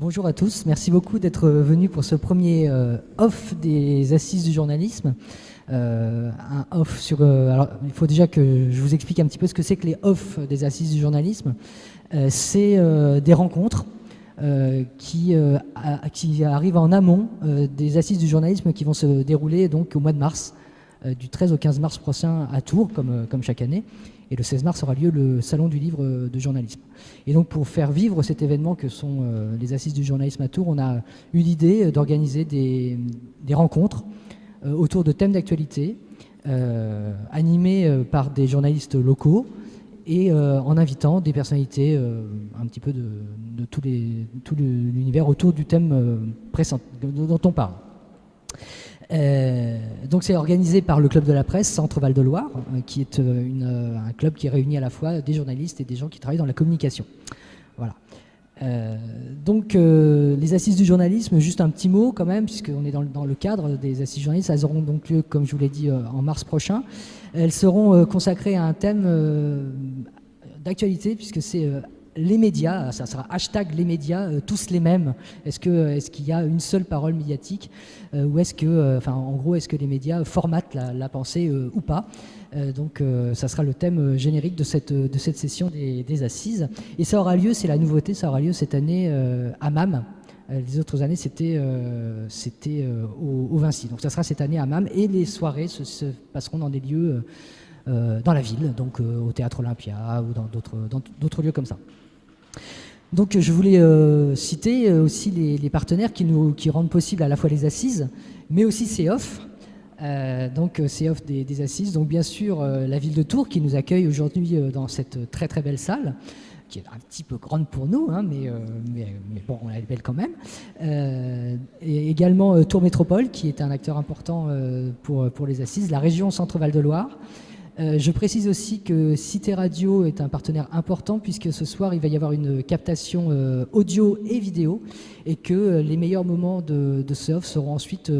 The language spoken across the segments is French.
Bonjour à tous, merci beaucoup d'être venus pour ce premier off des Assises du journalisme. Un off sur... alors, il faut déjà que je vous explique un petit peu ce que c'est que les off des Assises du journalisme. C'est des rencontres qui arrivent en amont des Assises du journalisme qui vont se dérouler donc, au mois de mars, du 13 au 15 mars prochain à Tours, comme chaque année. Et le 16 mars aura lieu le Salon du livre de journalisme. Et donc pour faire vivre cet événement que sont les Assises du journalisme à Tours, on a eu l'idée d'organiser des rencontres autour de thèmes d'actualité, animés par des journalistes locaux et en invitant des personnalités un petit peu de tout l'univers autour du thème dont on parle. Donc c'est organisé par le Club de la Presse Centre Val de Loire, qui est un club qui réunit à la fois des journalistes et des gens qui travaillent dans la communication. Voilà. Donc les Assises du journalisme, juste un petit mot quand même, puisqu'on est dans le cadre des Assises du journalisme, elles auront donc lieu, comme je vous l'ai dit, en mars prochain. Elles seront consacrées à un thème d'actualité, puisque c'est... les médias, ça sera hashtag les médias, tous les mêmes. Est-ce qu'il y a une seule parole médiatique ou est-ce que les médias formatent la pensée ou pas? Donc ça sera le thème générique de cette session des Assises. Et ça aura lieu, c'est la nouveauté, ça aura lieu cette année à MAM. Les autres années, c'était au Vinci. Donc ça sera cette année à MAM et les soirées se passeront dans des lieux dans la ville, donc au Théâtre Olympia ou dans d'autres lieux comme ça. Donc je voulais citer aussi les partenaires qui rendent possible à la fois les Assises, mais aussi CEOF. Donc CEOF des Assises, donc bien sûr la ville de Tours qui nous accueille aujourd'hui dans cette très très belle salle, qui est un petit peu grande pour nous, hein, mais bon, elle est belle quand même. Et également Tours Métropole, qui est un acteur important pour les Assises, la région Centre-Val de Loire. Je précise aussi que Cité Radio est un partenaire important puisque ce soir il va y avoir une captation audio et vidéo et que les meilleurs moments de ce off seront ensuite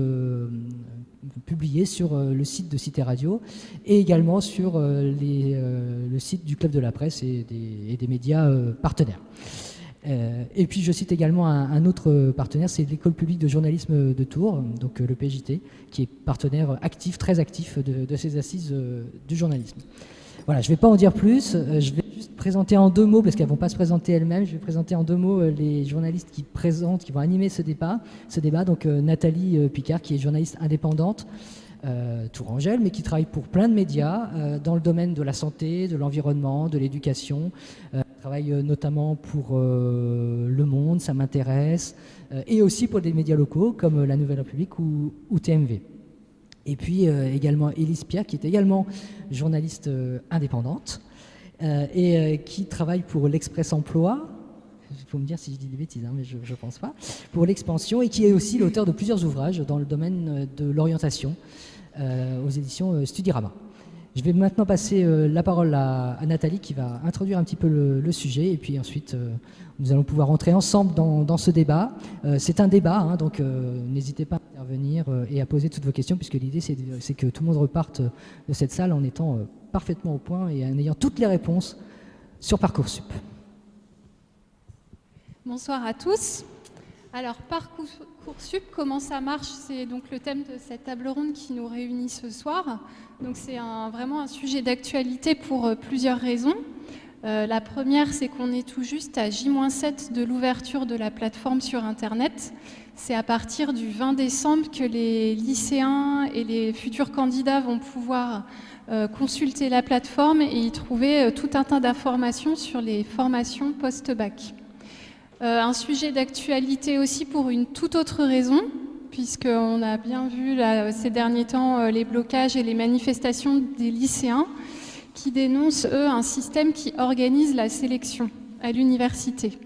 publiés sur le site de Cité Radio et également sur le site du Club de la Presse et des médias partenaires. Et puis je cite également un autre partenaire, c'est l'École publique de journalisme de Tours, donc le PJT, qui est partenaire actif, très actif de ces assises du journalisme. Voilà, je ne vais pas en dire plus, je vais juste présenter en 2 mots, parce qu'elles ne vont pas se présenter elles-mêmes, je vais présenter en 2 mots les journalistes qui vont animer ce débat. Donc Nathalie Picard, qui est journaliste indépendante, tourangelle, mais qui travaille pour plein de médias dans le domaine de la santé, de l'environnement, de l'éducation. Travaille notamment pour Le Monde, ça m'intéresse, et aussi pour des médias locaux comme La Nouvelle République ou TMV. Et puis également Élise Pierre, qui est également journaliste indépendante et qui travaille pour l'Express Emploi. Il faut me dire si je dis des bêtises, hein, mais je ne pense pas. Pour l'expansion, et qui est aussi l'auteur de plusieurs ouvrages dans le domaine de l'orientation aux éditions Studirama. Je vais maintenant passer la parole à Nathalie qui va introduire un petit peu le sujet et puis ensuite nous allons pouvoir rentrer ensemble dans ce débat. C'est un débat, hein, donc n'hésitez pas à intervenir et à poser toutes vos questions puisque l'idée c'est que tout le monde reparte de cette salle en étant parfaitement au point et en ayant toutes les réponses sur Parcoursup. Bonsoir à tous. Alors Parcoursup, comment ça marche? C'est donc le thème de cette table ronde qui nous réunit ce soir. Donc c'est vraiment un sujet d'actualité pour plusieurs raisons. La première, c'est qu'on est tout juste à J-7 de l'ouverture de la plateforme sur Internet. C'est à partir du 20 décembre que les lycéens et les futurs candidats vont pouvoir consulter la plateforme et y trouver tout un tas d'informations sur les formations post-bac. Un sujet d'actualité aussi pour une toute autre raison, puisqu'on a bien vu là, ces derniers temps les blocages et les manifestations des lycéens qui dénoncent, eux, un système qui organise la sélection à l'université.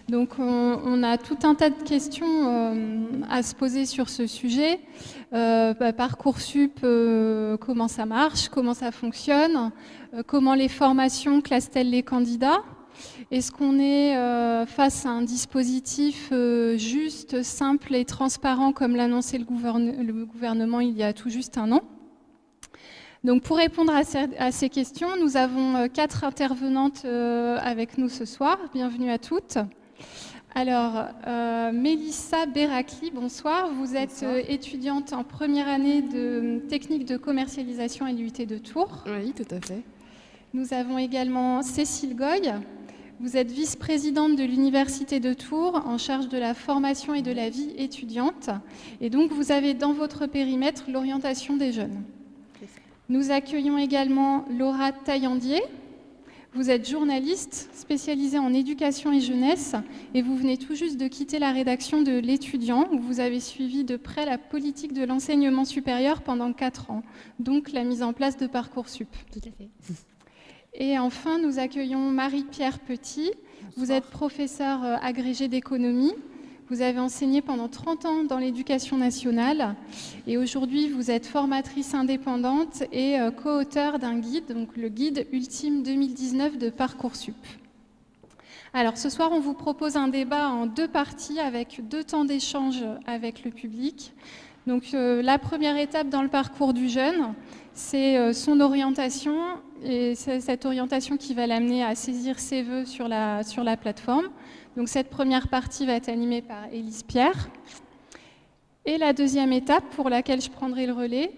Donc on a tout un tas de questions à se poser sur ce sujet. Parcoursup, comment ça marche, comment ça fonctionne, comment les formations classent-elles les candidats? Est-ce qu'on est face à un dispositif juste, simple et transparent comme l'annonçait le gouvernement il y a tout juste un an? Donc pour répondre à ces questions, nous avons 4 intervenantes avec nous ce soir. Bienvenue à toutes. Alors, Mélissa Berakli, bonsoir. Vous êtes étudiante en première année de technique de commercialisation à l'UT de Tours. Oui, tout à fait. Nous avons également Cécile Goy. Vous êtes vice-présidente de l'Université de Tours en charge de la formation et de la vie étudiante. Et donc, vous avez dans votre périmètre l'orientation des jeunes. Nous accueillons également Laura Taillandier. Vous êtes journaliste spécialisée en éducation et jeunesse et vous venez tout juste de quitter la rédaction de L'Étudiant où vous avez suivi de près la politique de l'enseignement supérieur pendant 4 ans, donc la mise en place de Parcoursup. Tout à fait. Et enfin, nous accueillons Marie-Pierre Petit. Vous êtes professeure agrégée d'économie. Vous avez enseigné pendant 30 ans dans l'éducation nationale et aujourd'hui vous êtes formatrice indépendante et co-auteure d'un guide, donc le guide ultime 2019 de Parcoursup. Alors ce soir on vous propose un débat en 2 parties avec 2 temps d'échange avec le public. Donc la première étape dans le parcours du jeune, c'est son orientation et c'est cette orientation qui va l'amener à saisir ses vœux sur la plateforme. Donc cette première partie va être animée par Élise Pierre. Et la deuxième étape, pour laquelle je prendrai le relais,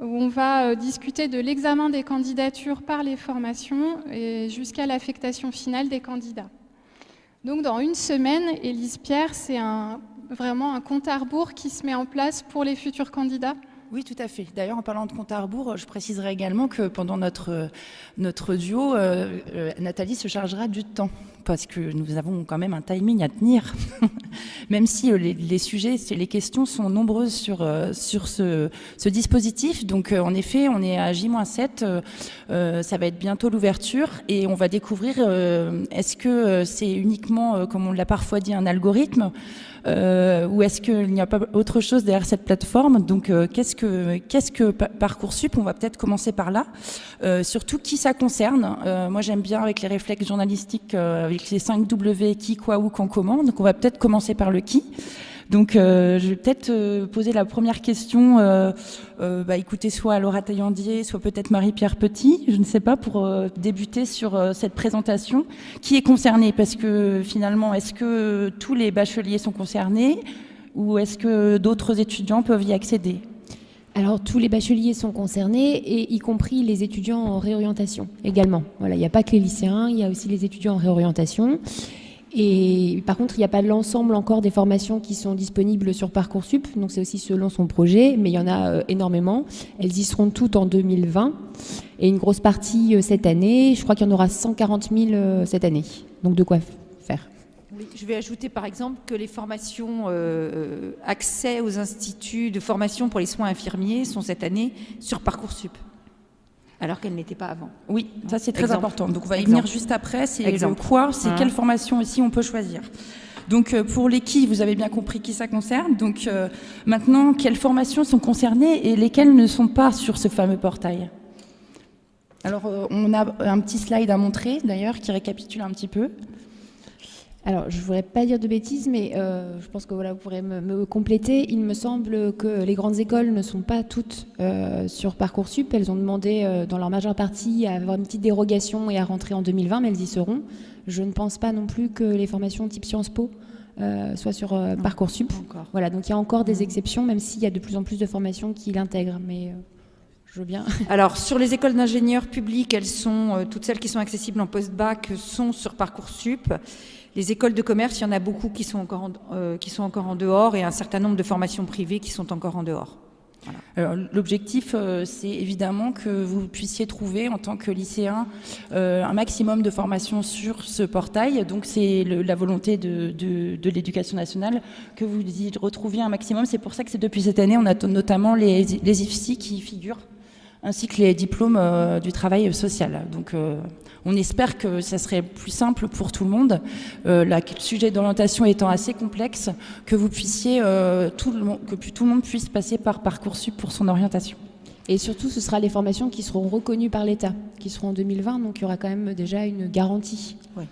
où on va discuter de l'examen des candidatures par les formations et jusqu'à l'affectation finale des candidats. Donc dans 1 semaine, Élise Pierre, c'est vraiment un compte à rebours qui se met en place pour les futurs candidats. Oui, tout à fait. D'ailleurs, en parlant de compte à rebours, je préciserai également que pendant notre duo, Nathalie se chargera du temps, parce que nous avons quand même un timing à tenir, même si les sujets, les questions sont nombreuses sur ce dispositif. Donc, en effet, on est à J-7, ça va être bientôt l'ouverture, et on va découvrir est-ce que c'est uniquement, comme on l'a parfois dit, un algorithme, ou est-ce qu'il n'y a pas autre chose derrière cette plateforme? Donc, qu'est-ce que Parcoursup? On va peut-être commencer par là. Surtout, qui ça concerne? Moi, j'aime bien avec les réflexes journalistiques, avec les 5 W, qui, quoi, où, quand, comment. Donc, on va peut-être commencer par le qui. Donc, je vais peut-être poser la première question, écoutez, soit à Laura Taillandier, soit peut-être Marie-Pierre Petit, je ne sais pas, pour débuter sur cette présentation. Qui est concerné? Parce que finalement, est-ce que tous les bacheliers sont concernés ou est-ce que d'autres étudiants peuvent y accéder? Alors, tous les bacheliers sont concernés, et y compris les étudiants en réorientation également. Voilà, il n'y a pas que les lycéens, il y a aussi les étudiants en réorientation. Et par contre, il n'y a pas l'ensemble encore des formations qui sont disponibles sur Parcoursup, donc c'est aussi selon son projet, mais il y en a énormément. Elles y seront toutes en 2020, et une grosse partie cette année. Je crois qu'il y en aura 140 000 cette année, donc de quoi faire. Oui, je vais ajouter par exemple que les formations accès aux instituts de formation pour les soins infirmiers sont cette année sur Parcoursup, alors qu'elles n'étaient pas avant. Oui, ça c'est très important. Donc on va y Exemple. venir juste après. C'est Exemple. le quoi, c'est quelle formation aussi on peut choisir. Donc pour les qui, vous avez bien compris qui ça concerne. Donc maintenant, quelles formations sont concernées et lesquelles ne sont pas sur ce fameux portail? Alors on a un petit slide à montrer d'ailleurs qui récapitule un petit peu. Alors, je ne voudrais pas dire de bêtises, mais je pense que voilà, vous pourrez me compléter. Il me semble que les grandes écoles ne sont pas toutes sur Parcoursup. Elles ont demandé, dans leur majeure partie, à avoir une petite dérogation et à rentrer en 2020, mais elles y seront. Je ne pense pas non plus que les formations type Sciences Po soient sur Parcoursup. Voilà, donc il y a encore des exceptions, même s'il y a de plus en plus de formations qui l'intègrent. Mais je veux bien. Alors, sur les écoles d'ingénieurs publiques, elles sont, toutes celles qui sont accessibles en post-bac sont sur Parcoursup. Les écoles de commerce, il y en a beaucoup qui sont encore en dehors et un certain nombre de formations privées qui sont encore en dehors. Voilà. Alors, l'objectif, c'est évidemment que vous puissiez trouver, en tant que lycéen, un maximum de formations sur ce portail. Donc, c'est la volonté de l'Éducation nationale que vous y retrouviez un maximum. C'est pour ça que c'est depuis cette année, on a notamment les IFSI qui figurent, ainsi que les diplômes du travail social. Donc, on espère que ça serait plus simple pour tout le monde, le sujet d'orientation étant assez complexe, que vous puissiez, que tout le monde puisse passer par Parcoursup pour son orientation. Et surtout, ce sera les formations qui seront reconnues par l'État, qui seront en 2020, donc il y aura quand même déjà une garantie. Oui.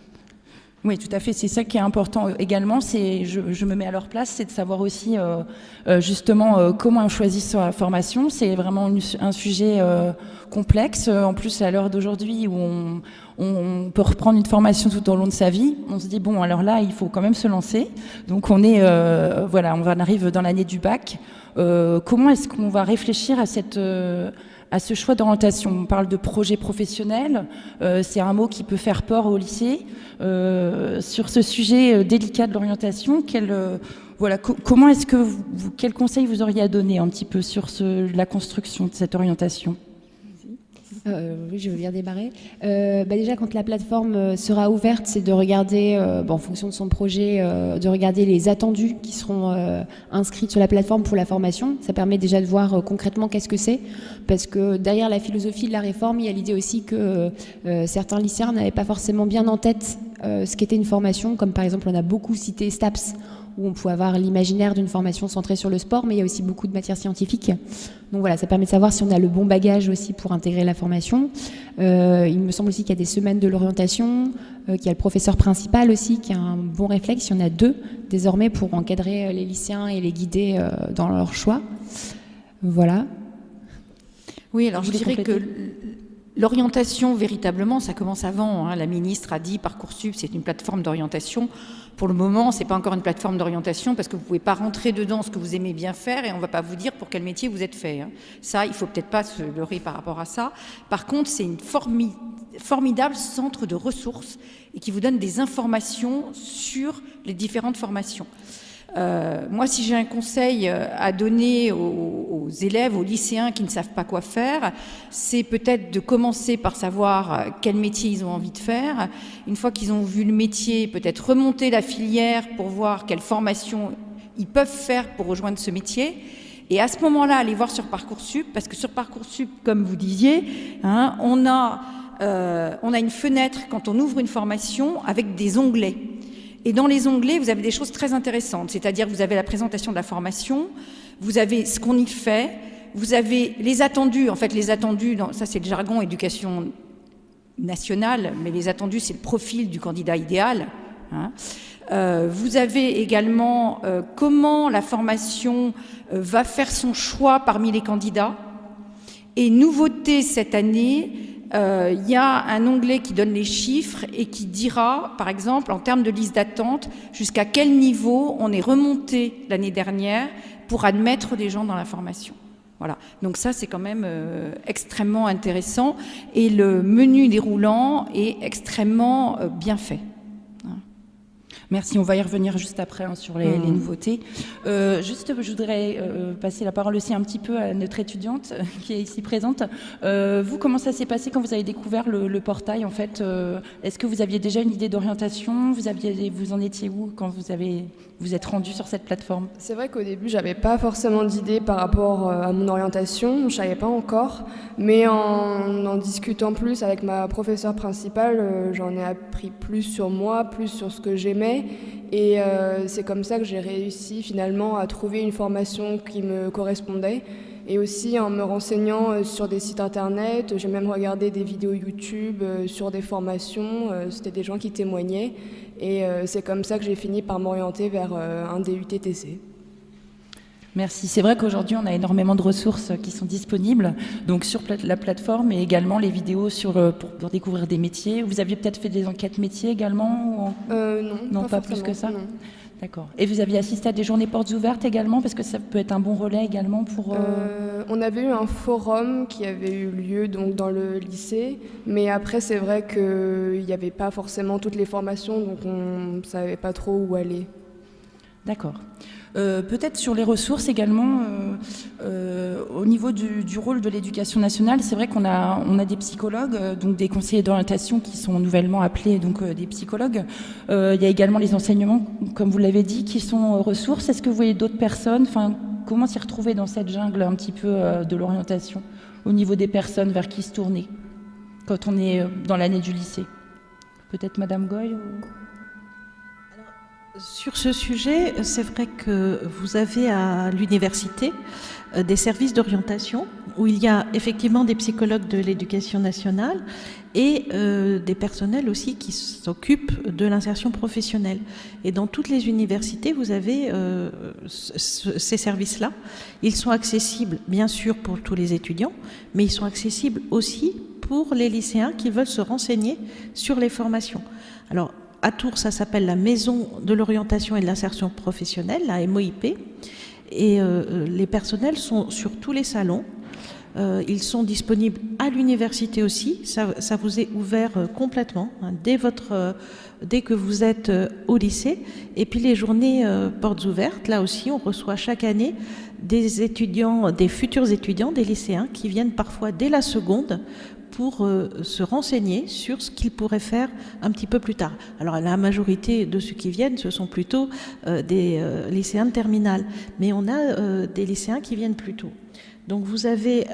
Oui, tout à fait. C'est ça qui est important également. Je me mets à leur place, c'est de savoir aussi justement comment on choisit sa formation. C'est vraiment un sujet complexe. En plus, à l'heure d'aujourd'hui où on peut reprendre une formation tout au long de sa vie, on se dit bon, alors là, il faut quand même se lancer. Donc on arrive dans l'année du bac. Comment est-ce qu'on va réfléchir à ce choix d'orientation? On parle de projet professionnel, c'est un mot qui peut faire peur au lycée. Sur ce sujet délicat de l'orientation, comment est-ce que quel conseil vous auriez à donner un petit peu sur la construction de cette orientation? Oui, je veux bien démarrer. Déjà, quand la plateforme sera ouverte, c'est de regarder, en fonction de son projet, de regarder les attendus qui seront inscrits sur la plateforme pour la formation. Ça permet déjà de voir concrètement qu'est-ce que c'est, parce que derrière la philosophie de la réforme, il y a l'idée aussi que certains lycéens n'avaient pas forcément bien en tête ce qu'était une formation, comme par exemple on a beaucoup cité STAPS, où on pouvait avoir l'imaginaire d'une formation centrée sur le sport, mais il y a aussi beaucoup de matières scientifiques. Donc voilà, ça permet de savoir si on a le bon bagage aussi pour intégrer la formation. Il me semble aussi qu'il y a des semaines de l'orientation, qu'il y a le professeur principal aussi, qui a un bon réflexe. Il y en a 2 désormais pour encadrer les lycéens et les guider dans leur choix. Voilà. Oui, alors je dirais que l'orientation, véritablement, ça commence avant. La ministre a dit Parcoursup, c'est une plateforme d'orientation. Pour le moment, ce n'est pas encore une plateforme d'orientation parce que vous ne pouvez pas rentrer dedans ce que vous aimez bien faire et on ne va pas vous dire pour quel métier vous êtes fait. Ça, il ne faut peut-être pas se leurrer par rapport à ça. Par contre, c'est une formidable centre de ressources et qui vous donne des informations sur les différentes formations. Moi, si j'ai un conseil à donner aux élèves, aux lycéens qui ne savent pas quoi faire, c'est peut-être de commencer par savoir quel métier ils ont envie de faire. Une fois qu'ils ont vu le métier, peut-être remonter la filière pour voir quelle formation ils peuvent faire pour rejoindre ce métier. Et à ce moment-là, aller voir sur Parcoursup, parce que sur Parcoursup, comme vous disiez, on a une fenêtre quand on ouvre une formation avec des onglets. Et dans les onglets, vous avez des choses très intéressantes, c'est-à-dire que vous avez la présentation de la formation, vous avez ce qu'on y fait, vous avez les attendus, ça c'est le jargon éducation nationale, mais les attendus c'est le profil du candidat idéal. Vous avez également comment la formation va faire son choix parmi les candidats. Et nouveauté cette année, il y a un onglet qui donne les chiffres et qui dira, par exemple, en termes de liste d'attente, jusqu'à quel niveau on est remonté l'année dernière pour admettre les gens dans la formation. Voilà. Donc ça, c'est quand même extrêmement intéressant et le menu déroulant est extrêmement bien fait. Merci, on va y revenir juste après sur les nouveautés. Je voudrais passer la parole aussi un petit peu à notre étudiante qui est ici présente. Vous, comment ça s'est passé quand vous avez découvert le portail en fait Est-ce que vous aviez déjà une idée d'orientation? Vous en étiez où quand vous êtes rendu sur cette plateforme? C'est vrai qu'au début, j'avais pas forcément d'idée par rapport à mon orientation, je savais pas encore, mais en discutant plus avec ma professeure principale, j'en ai appris plus sur moi, plus sur ce que j'aimais. Et c'est comme ça que j'ai réussi finalement à trouver une formation qui me correspondait. Et aussi en me renseignant sur des sites internet, j'ai même regardé des vidéos YouTube sur des formations, c'était des gens qui témoignaient. Et c'est comme ça que j'ai fini par m'orienter vers un DUT TC. Merci. C'est vrai qu'aujourd'hui, on a énormément de ressources qui sont disponibles, donc sur la plateforme et également les vidéos pour découvrir des métiers. Vous aviez peut-être fait des enquêtes métiers également Non, pas plus que ça. Non. D'accord. Et vous aviez assisté à des journées portes ouvertes également, parce que ça peut être un bon relais également pour... On avait eu un forum qui avait eu lieu donc, dans le lycée, mais après c'est vrai qu'il n'y avait pas forcément toutes les formations, donc on ne savait pas trop où aller. D'accord. Peut-être sur les ressources également, au niveau du rôle de l'éducation nationale, c'est vrai qu'on a des psychologues, donc des conseillers d'orientation qui sont nouvellement appelés donc des psychologues. Il y a également les enseignements, comme vous l'avez dit, qui sont ressources. Est-ce que vous voyez d'autres personnes, comment s'y retrouver dans cette jungle un petit peu de l'orientation, au niveau des personnes vers qui se tourner quand on est dans l'année du lycée? Peut-être Madame Goy Sur ce sujet, c'est vrai que vous avez à l'université des services d'orientation où il y a effectivement des psychologues de l'éducation nationale et des personnels aussi qui s'occupent de l'insertion professionnelle. Et dans toutes les universités, vous avez ces services-là. Ils sont accessibles, bien sûr, pour tous les étudiants, mais ils sont accessibles aussi pour les lycéens qui veulent se renseigner sur les formations. Alors, à Tours, ça s'appelle la Maison de l'orientation et de l'insertion professionnelle, la MOIP, et les personnels sont sur tous les salons. Ils sont disponibles à l'université aussi, ça vous est ouvert complètement, hein, dès que vous êtes au lycée. Et puis les journées portes ouvertes, là aussi, on reçoit chaque année des étudiants, des futurs étudiants, des lycéens qui viennent parfois dès la seconde pour se renseigner sur ce qu'ils pourraient faire un petit peu plus tard. Alors la majorité de ceux qui viennent, ce sont plutôt des lycéens de terminale, mais on a des lycéens qui viennent plus tôt. Donc vous avez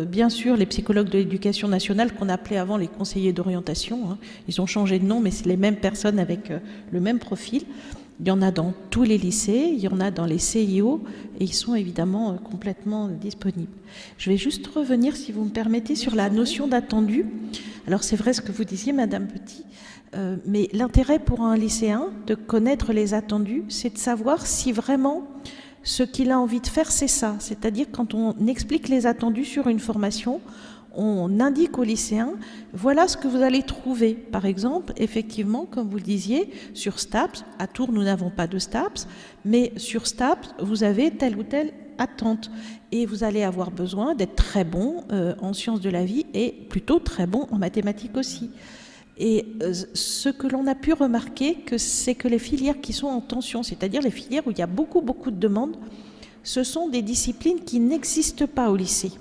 bien sûr les psychologues de l'éducation nationale qu'on appelait avant les conseillers d'orientation, hein. Ils ont changé de nom, mais c'est les mêmes personnes avec le même profil. Il y en a dans tous les lycées, il y en a dans les CIO, et ils sont évidemment complètement disponibles. Je vais juste revenir, si vous me permettez, sur la notion d'attendu. Alors c'est vrai ce que vous disiez, Madame Petit, mais l'intérêt pour un lycéen de connaître les attendus, c'est de savoir si vraiment ce qu'il a envie de faire, c'est ça. C'est-à-dire quand on explique les attendus sur une formation, on indique aux lycéens, voilà ce que vous allez trouver. Par exemple, effectivement, comme vous le disiez, sur STAPS, à Tours, nous n'avons pas de STAPS, mais sur STAPS, vous avez telle ou telle attente. Et vous allez avoir besoin d'être très bon en sciences de la vie et plutôt très bon en mathématiques aussi. Et ce que l'on a pu remarquer, c'est que les filières qui sont en tension, c'est-à-dire les filières où il y a beaucoup de demandes, ce sont des disciplines qui n'existent pas au lycée.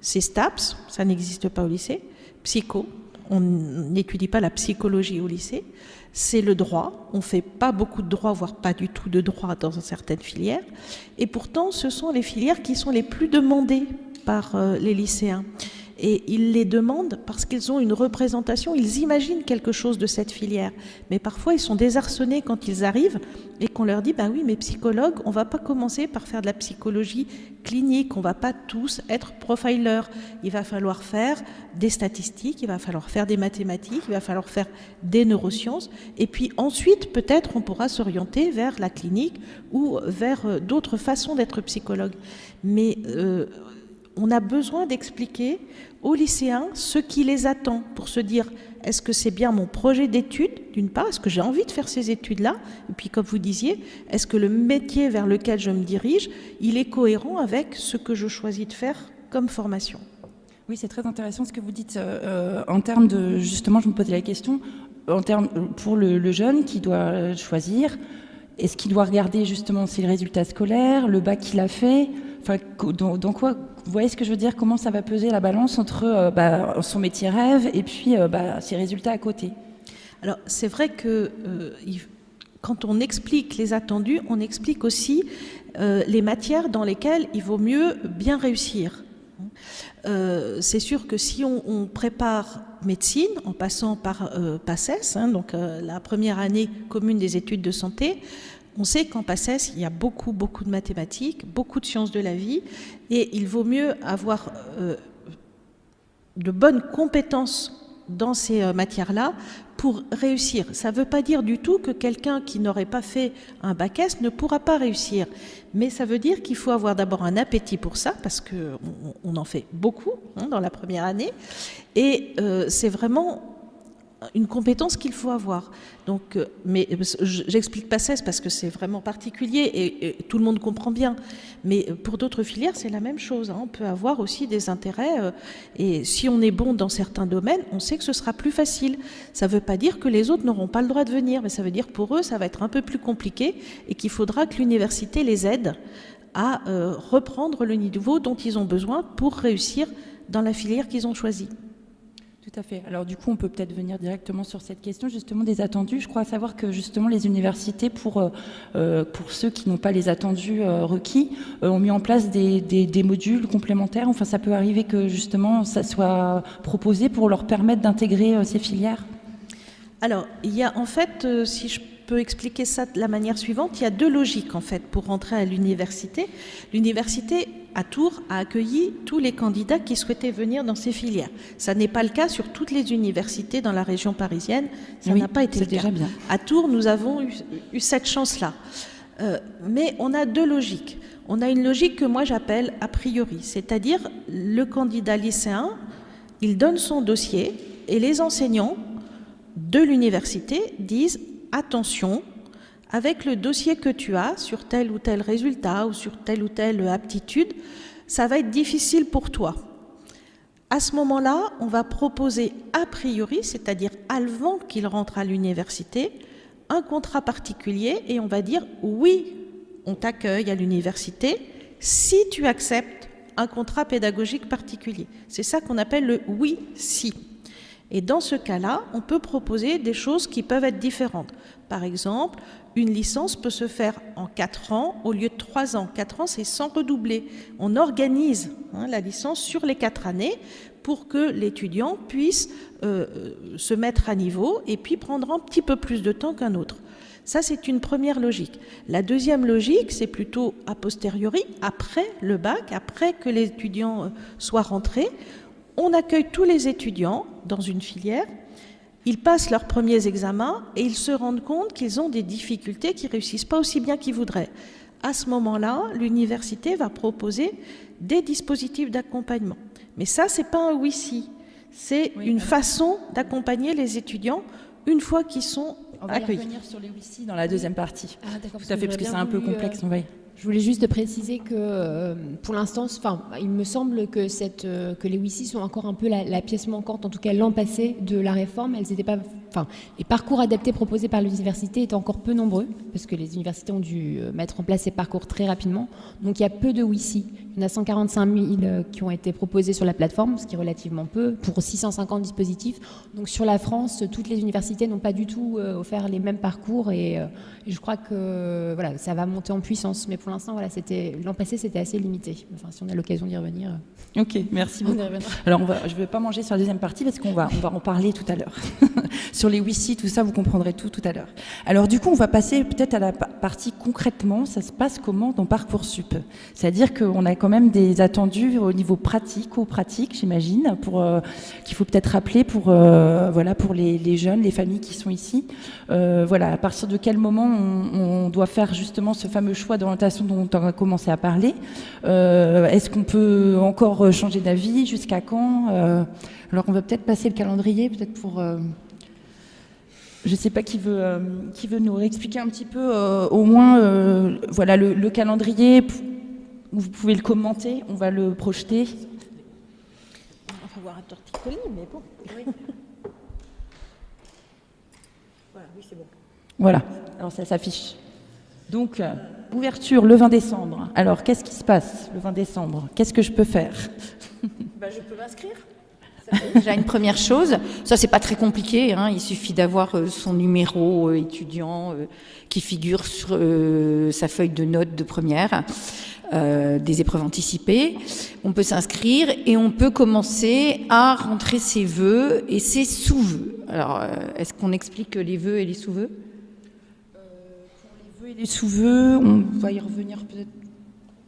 C'est STAPS, ça n'existe pas au lycée. Psycho, on n'étudie pas la psychologie au lycée. C'est le droit, on ne fait pas beaucoup de droit, voire pas du tout de droit dans certaines filières. Et pourtant, ce sont les filières qui sont les plus demandées par les lycéens. Et ils les demandent parce qu'ils ont une représentation, ils imaginent quelque chose de cette filière. Mais parfois, ils sont désarçonnés quand ils arrivent et qu'on leur dit, oui, mais psychologue, on ne va pas commencer par faire de la psychologie clinique, on ne va pas tous être profilers. Il va falloir faire des statistiques, il va falloir faire des mathématiques, il va falloir faire des neurosciences. Et puis ensuite, peut-être, on pourra s'orienter vers la clinique ou vers d'autres façons d'être psychologue. Mais on a besoin d'expliquer aux lycéens ce qui les attend pour se dire est-ce que c'est bien mon projet d'études, d'une part, est-ce que j'ai envie de faire ces études-là, et puis comme vous disiez, est-ce que le métier vers lequel je me dirige, il est cohérent avec ce que je choisis de faire comme formation. Oui, c'est très intéressant ce que vous dites. En termes de, justement, je me posais la question, en termes, pour le jeune qui doit choisir, est-ce qu'il doit regarder justement ses résultats scolaires, le bac qu'il a fait, enfin, dans quoi, vous voyez ce que je veux dire, comment ça va peser la balance entre son métier rêve et puis ses résultats à côté? Alors c'est vrai que quand on explique les attendus, on explique aussi les matières dans lesquelles il vaut mieux bien réussir. C'est sûr que si on prépare médecine en passant par PACES, donc la première année commune des études de santé, on sait qu'en PACES, il y a beaucoup de mathématiques, beaucoup de sciences de la vie, et il vaut mieux avoir de bonnes compétences dans ces matières-là pour réussir. Ça ne veut pas dire du tout que quelqu'un qui n'aurait pas fait un bac S ne pourra pas réussir, mais ça veut dire qu'il faut avoir d'abord un appétit pour ça, parce qu'on en fait beaucoup dans la première année, et c'est vraiment une compétence qu'il faut avoir. Donc, mais j'explique PACES parce que c'est vraiment particulier et tout le monde comprend bien. Mais pour d'autres filières, c'est la même chose. On peut avoir aussi des intérêts et si on est bon dans certains domaines, on sait que ce sera plus facile. Ça ne veut pas dire que les autres n'auront pas le droit de venir, mais ça veut dire que pour eux, ça va être un peu plus compliqué et qu'il faudra que l'université les aide à reprendre le niveau dont ils ont besoin pour réussir dans la filière qu'ils ont choisie. Tout à fait. Alors du coup, on peut peut-être venir directement sur cette question justement des attendus. Je crois savoir que justement les universités, pour ceux qui n'ont pas les attendus requis, ont mis en place des modules complémentaires. Enfin, ça peut arriver que justement ça soit proposé pour leur permettre d'intégrer ces filières. Alors, il y a en fait, si je peux expliquer ça de la manière suivante. Il y a 2 logiques, en fait, pour rentrer à l'université. L'université, à Tours, a accueilli tous les candidats qui souhaitaient venir dans ces filières. Ça n'est pas le cas sur toutes les universités dans la région parisienne. Ça n'a pas été le cas. Déjà bien. À Tours, nous avons eu cette chance-là. Mais on a 2 logiques. On a une logique que moi j'appelle a priori, c'est-à-dire le candidat lycéen, il donne son dossier et les enseignants de l'université disent « Attention, avec le dossier que tu as sur tel ou tel résultat ou sur telle ou telle aptitude, ça va être difficile pour toi. » À ce moment-là, on va proposer a priori, c'est-à-dire avant qu'il rentre à l'université, un contrat particulier et on va dire « Oui, on t'accueille à l'université si tu acceptes un contrat pédagogique particulier. » C'est ça qu'on appelle le « oui-si ». Et dans ce cas-là, on peut proposer des choses qui peuvent être différentes. Par exemple, une licence peut se faire en 4 ans au lieu de 3 ans. 4 ans, c'est sans redoubler. On organise la licence sur les 4 années pour que l'étudiant puisse se mettre à niveau et puis prendre un petit peu plus de temps qu'un autre. Ça, c'est une première logique. La deuxième logique, c'est plutôt a posteriori, après le bac, après que les étudiants soient rentrés. On accueille tous les étudiants dans une filière, ils passent leurs premiers examens et ils se rendent compte qu'ils ont des difficultés, qu'ils ne réussissent pas aussi bien qu'ils voudraient. À ce moment-là, l'université va proposer des dispositifs d'accompagnement. Mais ça, ce n'est pas un oui-si, c'est une façon d'accompagner les étudiants une fois qu'ils sont On va accueillis. revenir sur les oui-si dans la deuxième partie. Ah, d'accord, Tout à fait, parce que c'est un peu complexe. On va y... Je voulais juste préciser que pour l'instant, il me semble que, que les WICI sont encore un peu la pièce manquante, en tout cas l'an passé de la réforme. Elles étaient pas, les parcours adaptés proposés par l'université étaient encore peu nombreux, parce que les universités ont dû mettre en place ces parcours très rapidement. Donc il y a peu de WICI. Il y en a 145 000 qui ont été proposés sur la plateforme, ce qui est relativement peu, pour 650 dispositifs. Donc sur la France, toutes les universités n'ont pas du tout offert les mêmes parcours et je crois que voilà, ça va monter en puissance. Mais pour l'instant, voilà, l'an passé, c'était assez limité. Enfin, si on a l'occasion d'y revenir. Ok, merci beaucoup. Alors, je ne vais pas manger sur la deuxième partie parce qu'on va en parler tout à l'heure. Sur les WICI, tout ça, vous comprendrez tout à l'heure. Alors, du coup, on va passer peut-être à la partie concrètement. Ça se passe comment dans Parcoursup? C'est-à-dire qu'on a quand même des attendus au niveau pratico-pratique, j'imagine, qu'il faut peut-être rappeler pour les jeunes, les familles qui sont ici. À partir de quel moment on doit faire justement ce fameux choix d'orientation dont on a commencé à parler. Est-ce qu'on peut encore changer d'avis? Jusqu'à quand? Alors on va peut-être passer le calendrier, peut-être pour... je ne sais pas qui veut nous expliquer un petit peu, au moins, le calendrier. Vous pouvez le commenter, on va le projeter. On va voir un torticolis, mais bon. Oui. Voilà, oui, c'est bon. Voilà, alors ça s'affiche. Donc, ouverture le 20 décembre. Alors, qu'est-ce qui se passe le 20 décembre? Qu'est-ce que je peux faire? Je peux m'inscrire. C'est déjà une première chose. Ça, c'est pas très compliqué. Il suffit d'avoir son numéro étudiant qui figure sur sa feuille de notes de première, des épreuves anticipées. On peut s'inscrire et on peut commencer à rentrer ses vœux et ses sous-vœux. Alors, est-ce qu'on explique les vœux et les sous-vœux? Les sous-vœux, on va y revenir peut-être.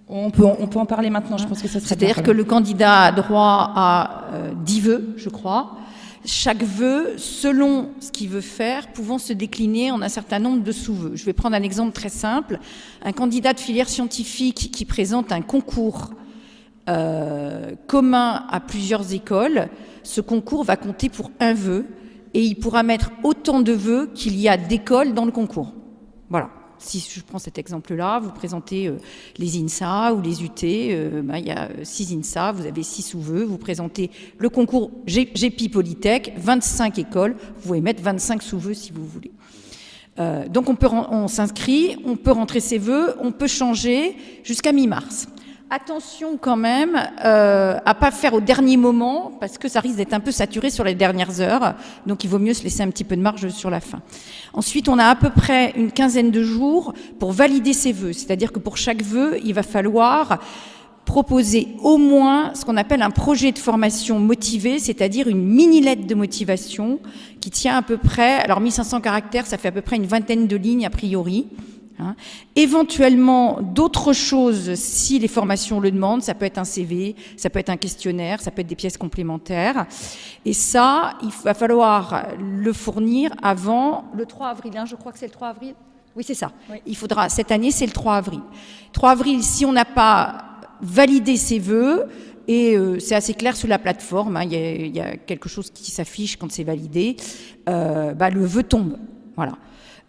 On peut en parler maintenant, je pense que ça serait bien. C'est-à-dire que le candidat a droit à 10 vœux, je crois. Chaque vœu, selon ce qu'il veut faire, pouvant se décliner en un certain nombre de sous-vœux. Je vais prendre un exemple très simple. Un candidat de filière scientifique qui présente un concours commun à plusieurs écoles, ce concours va compter pour un vœu et il pourra mettre autant de vœux qu'il y a d'écoles dans le concours. Voilà. Si je prends cet exemple-là, vous présentez les INSA ou les UT, il y a 6 INSA, vous avez 6 sous-vœux, vous présentez le concours GEPI Polytech, 25 écoles, vous pouvez mettre 25 sous-vœux si vous voulez. Donc on s'inscrit, on peut rentrer ses vœux, on peut changer jusqu'à mi-mars. Attention quand même à pas faire au dernier moment parce que ça risque d'être un peu saturé sur les dernières heures. Donc il vaut mieux se laisser un petit peu de marge sur la fin. Ensuite, on a à peu près une quinzaine de jours pour valider ses vœux. C'est-à-dire que pour chaque vœu, il va falloir proposer au moins ce qu'on appelle un projet de formation motivé, c'est-à-dire une mini-lettre de motivation qui tient à peu près, alors 1500 caractères, ça fait à peu près une vingtaine de lignes a priori. Hein. Éventuellement, d'autres choses, si les formations le demandent, ça peut être un CV, ça peut être un questionnaire, ça peut être des pièces complémentaires. Et ça, il va falloir le fournir avant le 3 avril. Hein, je crois que c'est le 3 avril. Oui, c'est ça. Oui. Il faudra, cette année, c'est le 3 avril. 3 avril, si on n'a pas validé ses vœux, et c'est assez clair sur la plateforme, hein, il y a quelque chose qui s'affiche quand c'est validé, le vœu tombe. Voilà.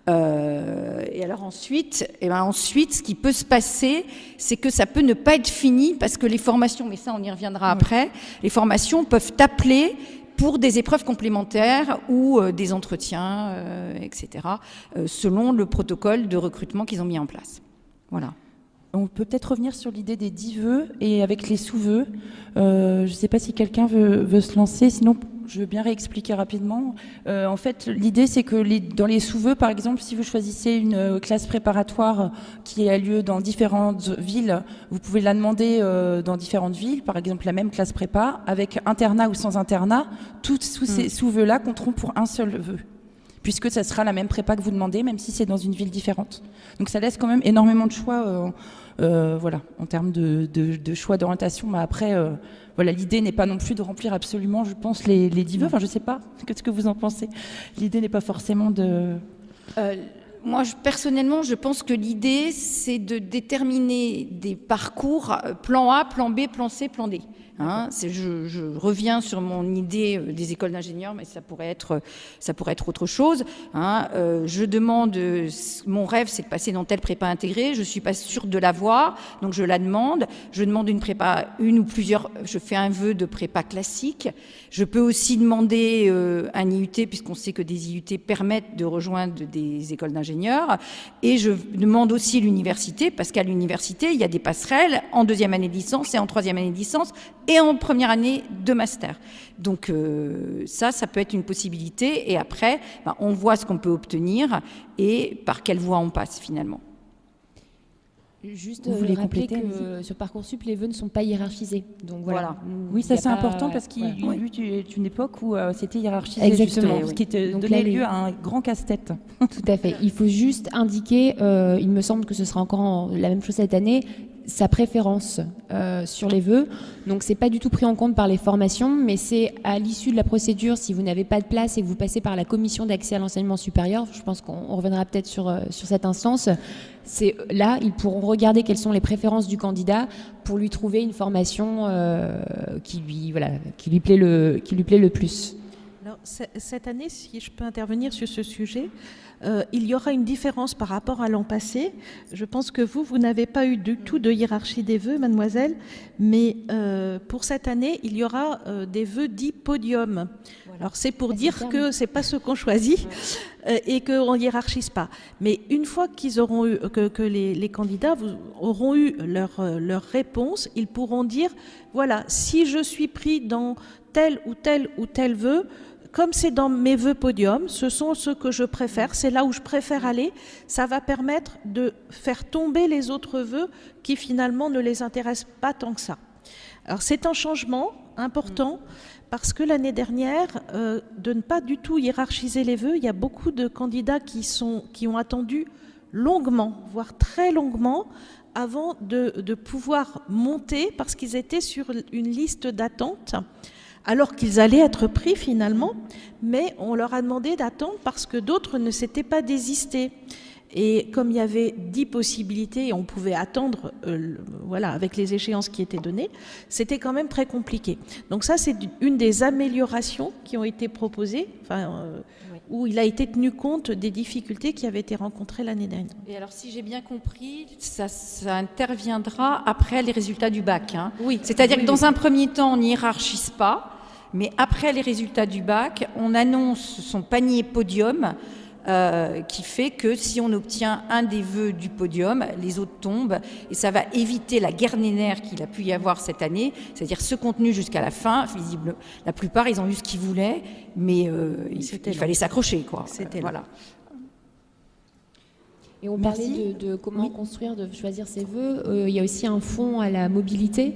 Et alors ensuite, ce qui peut se passer, c'est que ça peut ne pas être fini parce que les formations, mais ça on y reviendra après, les formations peuvent appeler pour des épreuves complémentaires ou des entretiens, etc., selon le protocole de recrutement qu'ils ont mis en place. Voilà. On peut peut-être revenir sur l'idée des 10 vœux et avec les sous-vœux. Je ne sais pas si quelqu'un veut se lancer, sinon je veux bien réexpliquer rapidement. En fait, l'idée, c'est que dans les sous-vœux, par exemple, si vous choisissez une classe préparatoire qui a lieu dans différentes villes, vous pouvez la demander dans différentes villes, par exemple la même classe prépa, avec internat ou sans internat, tous ces sous-vœux-là compteront pour un seul vœu, puisque ça sera la même prépa que vous demandez, même si c'est dans une ville différente. Donc ça laisse quand même énormément de choix en termes de choix d'orientation. Mais après, l'idée n'est pas non plus de remplir absolument, je pense, les 10 vœux. Enfin, je ne sais pas, qu'est-ce que vous en pensez? L'idée n'est pas forcément de... Moi, personnellement, je pense que l'idée, c'est de déterminer des parcours plan A, plan B, plan C, plan D. Hein, je reviens sur mon idée des écoles d'ingénieurs, mais ça pourrait être autre chose. Hein. Je demande, mon rêve, c'est de passer dans telle prépa intégrée. Je suis pas sûre de l'avoir, donc je la demande. Je demande une prépa, une ou plusieurs. Je fais un vœu de prépa classique. Je peux aussi demander un IUT, puisqu'on sait que des IUT permettent de rejoindre des écoles d'ingénieurs. Et je demande aussi l'université, parce qu'à l'université, il y a des passerelles en deuxième année de licence et en troisième année de licence et en première année de master. Donc ça peut être une possibilité. Et après, on voit ce qu'on peut obtenir et par quelle voie on passe finalement. Juste rappeler que sur Parcoursup, les vœux ne sont pas hiérarchisés. Donc voilà. Oui, ça c'est important parce qu'il y a eu une époque où c'était hiérarchisé. Exactement. Justement, ce qui donnait lieu à un grand casse-tête. Tout à fait. Il faut juste indiquer, il me semble que ce sera encore la même chose cette année, sa préférence sur les vœux. Donc c'est pas du tout pris en compte par les formations, mais c'est à l'issue de la procédure, si vous n'avez pas de place et que vous passez par la commission d'accès à l'enseignement supérieur, je pense qu'on reviendra peut-être sur cette instance, c'est là, ils pourront regarder quelles sont les préférences du candidat pour lui trouver une formation qui lui plaît le plus. Alors, cette année, si je peux intervenir sur ce sujet, il y aura une différence par rapport à l'an passé. Je pense que vous n'avez pas eu du tout de hiérarchie des vœux, mademoiselle, mais pour cette année, il y aura des vœux dits podium. Voilà. Alors c'est pour dire que c'est pas ce qu'on choisit et qu'on hiérarchise pas. Mais une fois qu'ils auront eu, que les candidats auront eu leur réponse, ils pourront dire, voilà, si je suis pris dans tel ou tel ou tel vœu, comme c'est dans mes vœux podium, ce sont ceux que je préfère, c'est là où je préfère aller, ça va permettre de faire tomber les autres vœux qui finalement ne les intéressent pas tant que ça. Alors c'est un changement important parce que l'année dernière, de ne pas du tout hiérarchiser les vœux, il y a beaucoup de candidats qui ont attendu longuement, voire très longuement, avant de pouvoir monter parce qu'ils étaient sur une liste d'attente. Alors qu'ils allaient être pris finalement, mais on leur a demandé d'attendre parce que d'autres ne s'étaient pas désistés. Et comme il y avait 10 possibilités et on pouvait attendre avec les échéances qui étaient données, c'était quand même très compliqué. Donc ça, c'est une des améliorations qui ont été proposées, où il a été tenu compte des difficultés qui avaient été rencontrées l'année dernière. Et alors, si j'ai bien compris, ça interviendra après les résultats du bac. Hein. Oui. C'est-à-dire que dans un premier temps, on n'y hiérarchise pas, mais après les résultats du bac, on annonce son panier podium qui fait que si on obtient un des vœux du podium, les autres tombent et ça va éviter la guerre des nerfs qu'il a pu y avoir cette année, c'est-à-dire ce contenu jusqu'à la fin. Visible, la plupart, ils ont eu ce qu'ils voulaient, mais il fallait s'accrocher, quoi. C'était voilà. Et on Merci. parlait de comment Oui. construire, de choisir ses vœux. Il y a aussi un fonds à la mobilité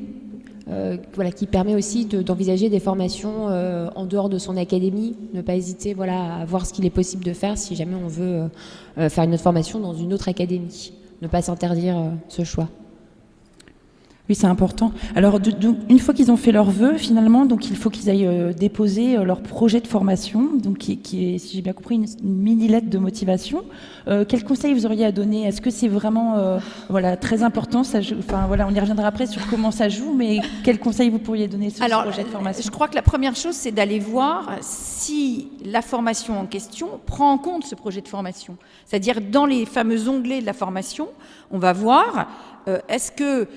qui permet aussi d'envisager des formations en dehors de son académie. Ne pas hésiter à voir ce qu'il est possible de faire si jamais on veut faire une autre formation dans une autre académie. Ne pas s'interdire ce choix. Oui, c'est important. Alors, une fois qu'ils ont fait leurs vœux, finalement, donc il faut qu'ils aillent déposer leur projet de formation, donc qui est, si j'ai bien compris, une mini-lettre de motivation. Quel conseil vous auriez à donner? Est-ce que c'est vraiment très important? On y reviendra après sur comment ça joue, mais quel conseil vous pourriez donner sur ce projet de formation? Je crois que la première chose, c'est d'aller voir si la formation en question prend en compte ce projet de formation. C'est-à-dire, dans les fameux onglets de la formation, on va voir est-ce que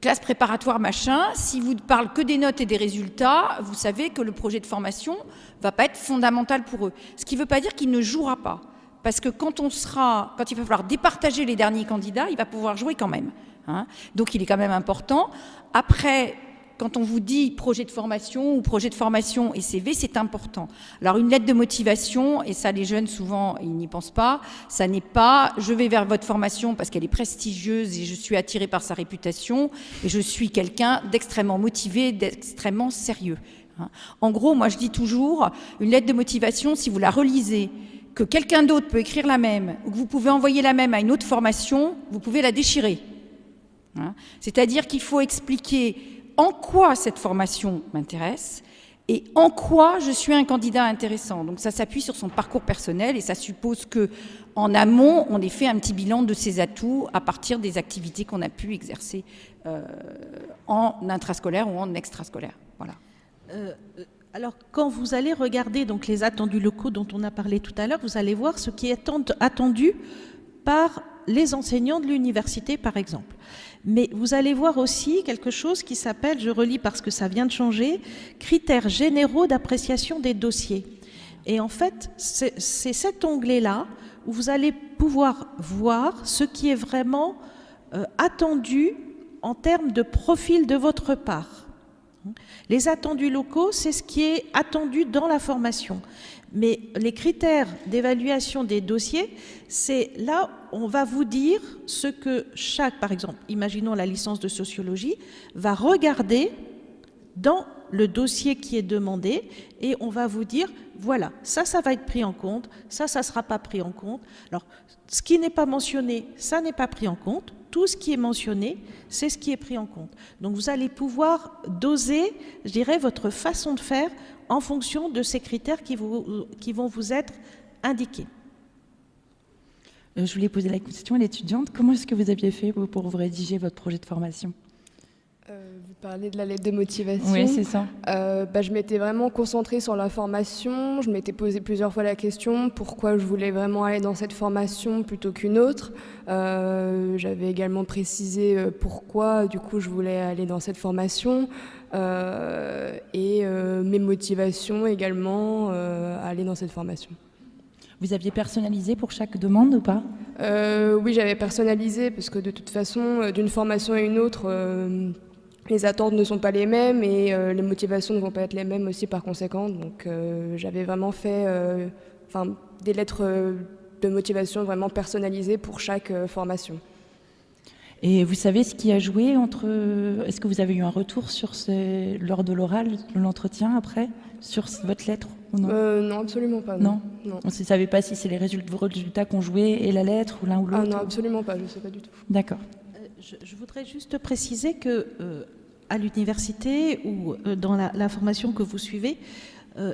classe préparatoire machin, si vous ne parlez que des notes et des résultats, vous savez que le projet de formation va pas être fondamental pour eux. Ce qui ne veut pas dire qu'il ne jouera pas. Parce que quand il va falloir départager les derniers candidats, il va pouvoir jouer quand même. Hein. Donc il est quand même important. Après, quand on vous dit projet de formation ou projet de formation et CV, c'est important. Alors une lettre de motivation, et ça les jeunes souvent ils n'y pensent pas, ça n'est pas je vais vers votre formation parce qu'elle est prestigieuse et je suis attiré par sa réputation et je suis quelqu'un d'extrêmement motivé, d'extrêmement sérieux. En gros, moi je dis toujours, une lettre de motivation, si vous la relisez, que quelqu'un d'autre peut écrire la même ou que vous pouvez envoyer la même à une autre formation, vous pouvez la déchirer. C'est-à-dire qu'il faut expliquer en quoi cette formation m'intéresse et en quoi je suis un candidat intéressant. Donc ça s'appuie sur son parcours personnel et ça suppose qu'en amont, on ait fait un petit bilan de ses atouts à partir des activités qu'on a pu exercer en intrascolaire ou en extrascolaire. Voilà. Alors, quand vous allez regarder donc, les attendus locaux dont on a parlé tout à l'heure, vous allez voir ce qui est attendu par les enseignants de l'université, par exemple. Mais vous allez voir aussi quelque chose qui s'appelle, je relis parce que ça vient de changer, critères généraux d'appréciation des dossiers. Et en fait, c'est cet onglet-là où vous allez pouvoir voir ce qui est vraiment attendu en termes de profil de votre part. Les attendus locaux, c'est ce qui est attendu dans la formation. Mais les critères d'évaluation des dossiers, c'est là où on va vous dire ce que par exemple, imaginons la licence de sociologie, va regarder dans le dossier qui est demandé et on va vous dire, voilà, ça va être pris en compte, ça ne sera pas pris en compte. Alors, ce qui n'est pas mentionné, ça n'est pas pris en compte. Tout ce qui est mentionné, c'est ce qui est pris en compte. Donc, vous allez pouvoir doser, je dirais, votre façon de faire en fonction de ces critères qui vont vous être indiqués. Je voulais poser la question à l'étudiante. Comment est-ce que vous aviez fait pour vous rédiger votre projet de formation? Vous parlez de la lettre de motivation. Oui, c'est ça. Je m'étais vraiment concentrée sur la formation. Je m'étais posé plusieurs fois la question pourquoi je voulais vraiment aller dans cette formation plutôt qu'une autre. J'avais également précisé pourquoi du coup je voulais aller dans cette formation et mes motivations également à aller dans cette formation. Vous aviez personnalisé pour chaque demande ou pas? Oui, j'avais personnalisé parce que de toute façon, d'une formation à une autre, les attentes ne sont pas les mêmes et les motivations ne vont pas être les mêmes aussi par conséquent. Donc j'avais vraiment fait des lettres de motivation vraiment personnalisées pour chaque formation. Et vous savez ce qui a joué entre... Est-ce que vous avez eu un retour lors de l'oral, de l'entretien après, sur votre lettre ou non? Non, absolument pas. Non. Non. On ne savait pas si c'est les résultats qu'on jouait et la lettre ou l'un ou l'autre? Ah non, absolument pas, je ne sais pas du tout. D'accord. Je voudrais juste préciser que à l'université ou dans la formation que vous suivez,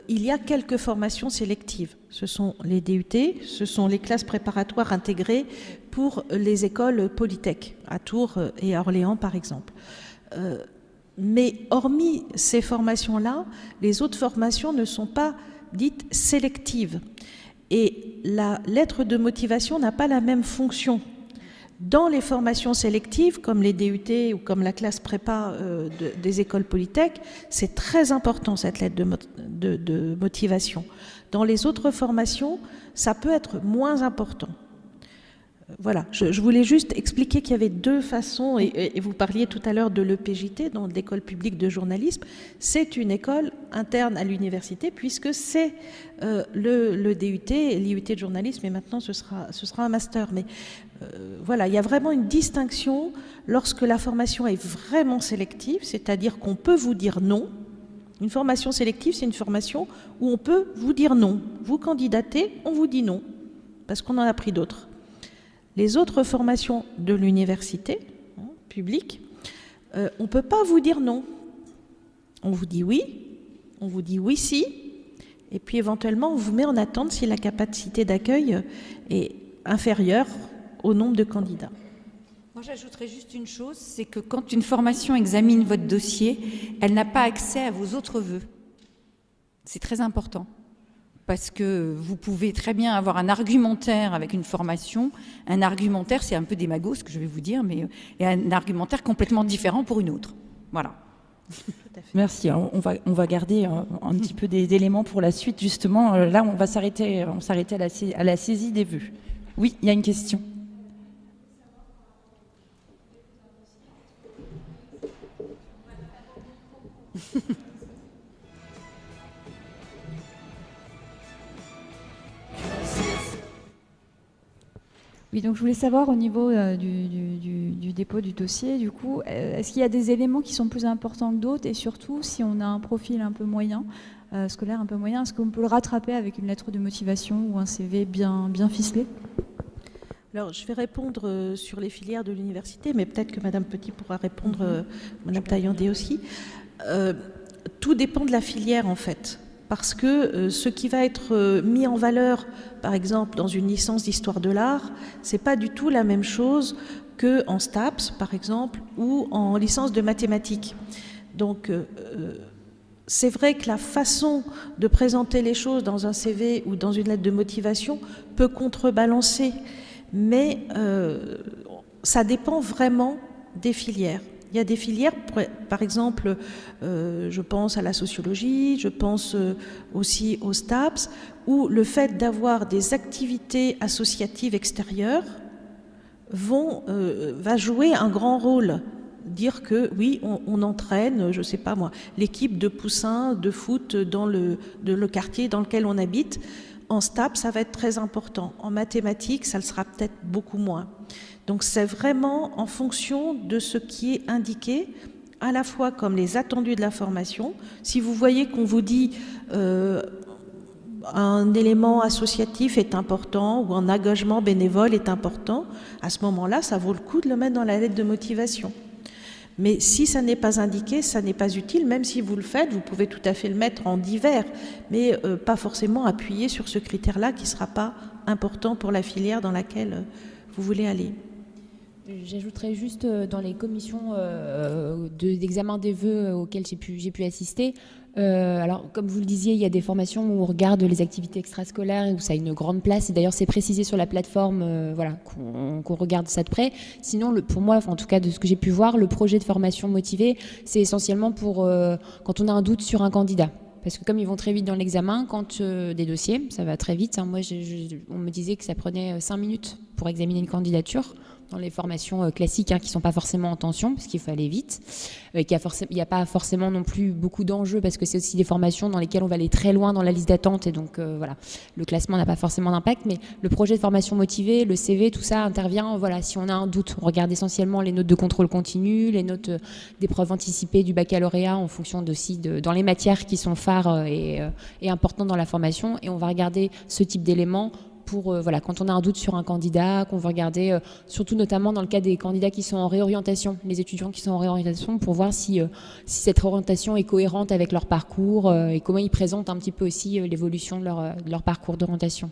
il y a quelques formations sélectives. Ce sont les DUT, ce sont les classes préparatoires intégrées pour les écoles Polytech, à Tours et à Orléans par exemple. Mais hormis ces formations-là, les autres formations ne sont pas dites sélectives. Et la lettre de motivation n'a pas la même fonction. Dans les formations sélectives, comme les DUT ou comme la classe prépa des écoles Polytech, c'est très important cette lettre de motivation. Dans les autres formations, ça peut être moins important. Voilà, je voulais juste expliquer qu'il y avait deux façons, et vous parliez tout à l'heure de l'EPJT, donc de l'école publique de journalisme. C'est une école interne à l'université, puisque c'est le DUT, l'IUT de journalisme, et maintenant ce sera un master. Mais voilà, il y a vraiment une distinction lorsque la formation est vraiment sélective, c'est-à-dire qu'on peut vous dire non. Une formation sélective, c'est une formation où on peut vous dire non. Vous candidatez, on vous dit non, parce qu'on en a pris d'autres. Les autres formations de l'université publique, on ne peut pas vous dire non. On vous dit oui, on vous dit oui si, et puis éventuellement on vous met en attente si la capacité d'accueil est inférieure au nombre de candidats. Moi, j'ajouterais juste une chose, c'est que quand une formation examine votre dossier, elle n'a pas accès à vos autres vœux. C'est très important. Parce que vous pouvez très bien avoir un argumentaire avec une formation. Un argumentaire, c'est un peu démago, ce que je vais vous dire, mais et un argumentaire complètement différent pour une autre. Voilà. Merci. On va garder un petit peu d'éléments pour la suite. Justement, là, on va s'arrêter à la saisie des vœux. Oui, il y a une question. Oui, donc je voulais savoir au niveau du dépôt du dossier, du coup, est-ce qu'il y a des éléments qui sont plus importants que d'autres, et surtout si on a un profil un peu moyen, scolaire un peu moyen, est-ce qu'on peut le rattraper avec une lettre de motivation ou un CV bien ficelé? Alors, je vais répondre sur les filières de l'université, mais peut-être que Madame Petit pourra répondre, Madame Taillandé aussi. Tout dépend de la filière, en fait. Parce que ce qui va être mis en valeur, par exemple, dans une licence d'histoire de l'art, c'est pas du tout la même chose qu'en STAPS, par exemple, ou en licence de mathématiques. Donc, c'est vrai que la façon de présenter les choses dans un CV ou dans une lettre de motivation peut contrebalancer, mais ça dépend vraiment des filières. Il y a des filières, par exemple, je pense à la sociologie, je pense aussi aux STAPS, où le fait d'avoir des activités associatives extérieures va jouer un grand rôle. Dire que oui, on entraîne, je ne sais pas moi, l'équipe de poussins de foot dans le quartier dans lequel on habite. En STAPS, ça va être très important. En mathématiques, ça le sera peut-être beaucoup moins. Donc c'est vraiment en fonction de ce qui est indiqué, à la fois comme les attendus de la formation. Si vous voyez qu'on vous dit un élément associatif est important ou un engagement bénévole est important, à ce moment-là, ça vaut le coup de le mettre dans la lettre de motivation. Mais si ça n'est pas indiqué, ça n'est pas utile, même si vous le faites, vous pouvez tout à fait le mettre en divers, mais pas forcément appuyer sur ce critère-là qui ne sera pas important pour la filière dans laquelle vous voulez aller. J'ajouterais juste dans les commissions d'examen des vœux auxquelles j'ai pu assister. Alors, comme vous le disiez, il y a des formations où on regarde les activités extrascolaires et où ça a une grande place. Et d'ailleurs, c'est précisé sur la plateforme voilà, qu'on regarde ça de près. Sinon, pour moi, en tout cas de ce que j'ai pu voir, le projet de formation motivée, c'est essentiellement pour quand on a un doute sur un candidat. Parce que comme ils vont très vite dans l'examen, quand des dossiers, ça va très vite. Hein, moi, on me disait que ça prenait 5 minutes pour examiner une candidature. Dans les formations classiques qui ne sont pas forcément en tension, parce qu'il faut aller vite. Il n'y a pas forcément non plus beaucoup d'enjeux, parce que c'est aussi des formations dans lesquelles on va aller très loin dans la liste d'attente, et donc voilà, le classement n'a pas forcément d'impact, mais le projet de formation motivée, le CV, tout ça intervient, voilà, si on a un doute. On regarde essentiellement les notes de contrôle continu, les notes d'épreuves anticipées du baccalauréat, en fonction aussi dans les matières qui sont phares et importantes dans la formation, et on va regarder ce type d'éléments pour, voilà, quand on a un doute sur un candidat, qu'on veut regarder, surtout notamment dans le cas des candidats qui sont en réorientation, les étudiants qui sont en réorientation, pour voir si cette orientation est cohérente avec leur parcours et comment ils présentent un petit peu aussi l'évolution de leur parcours d'orientation.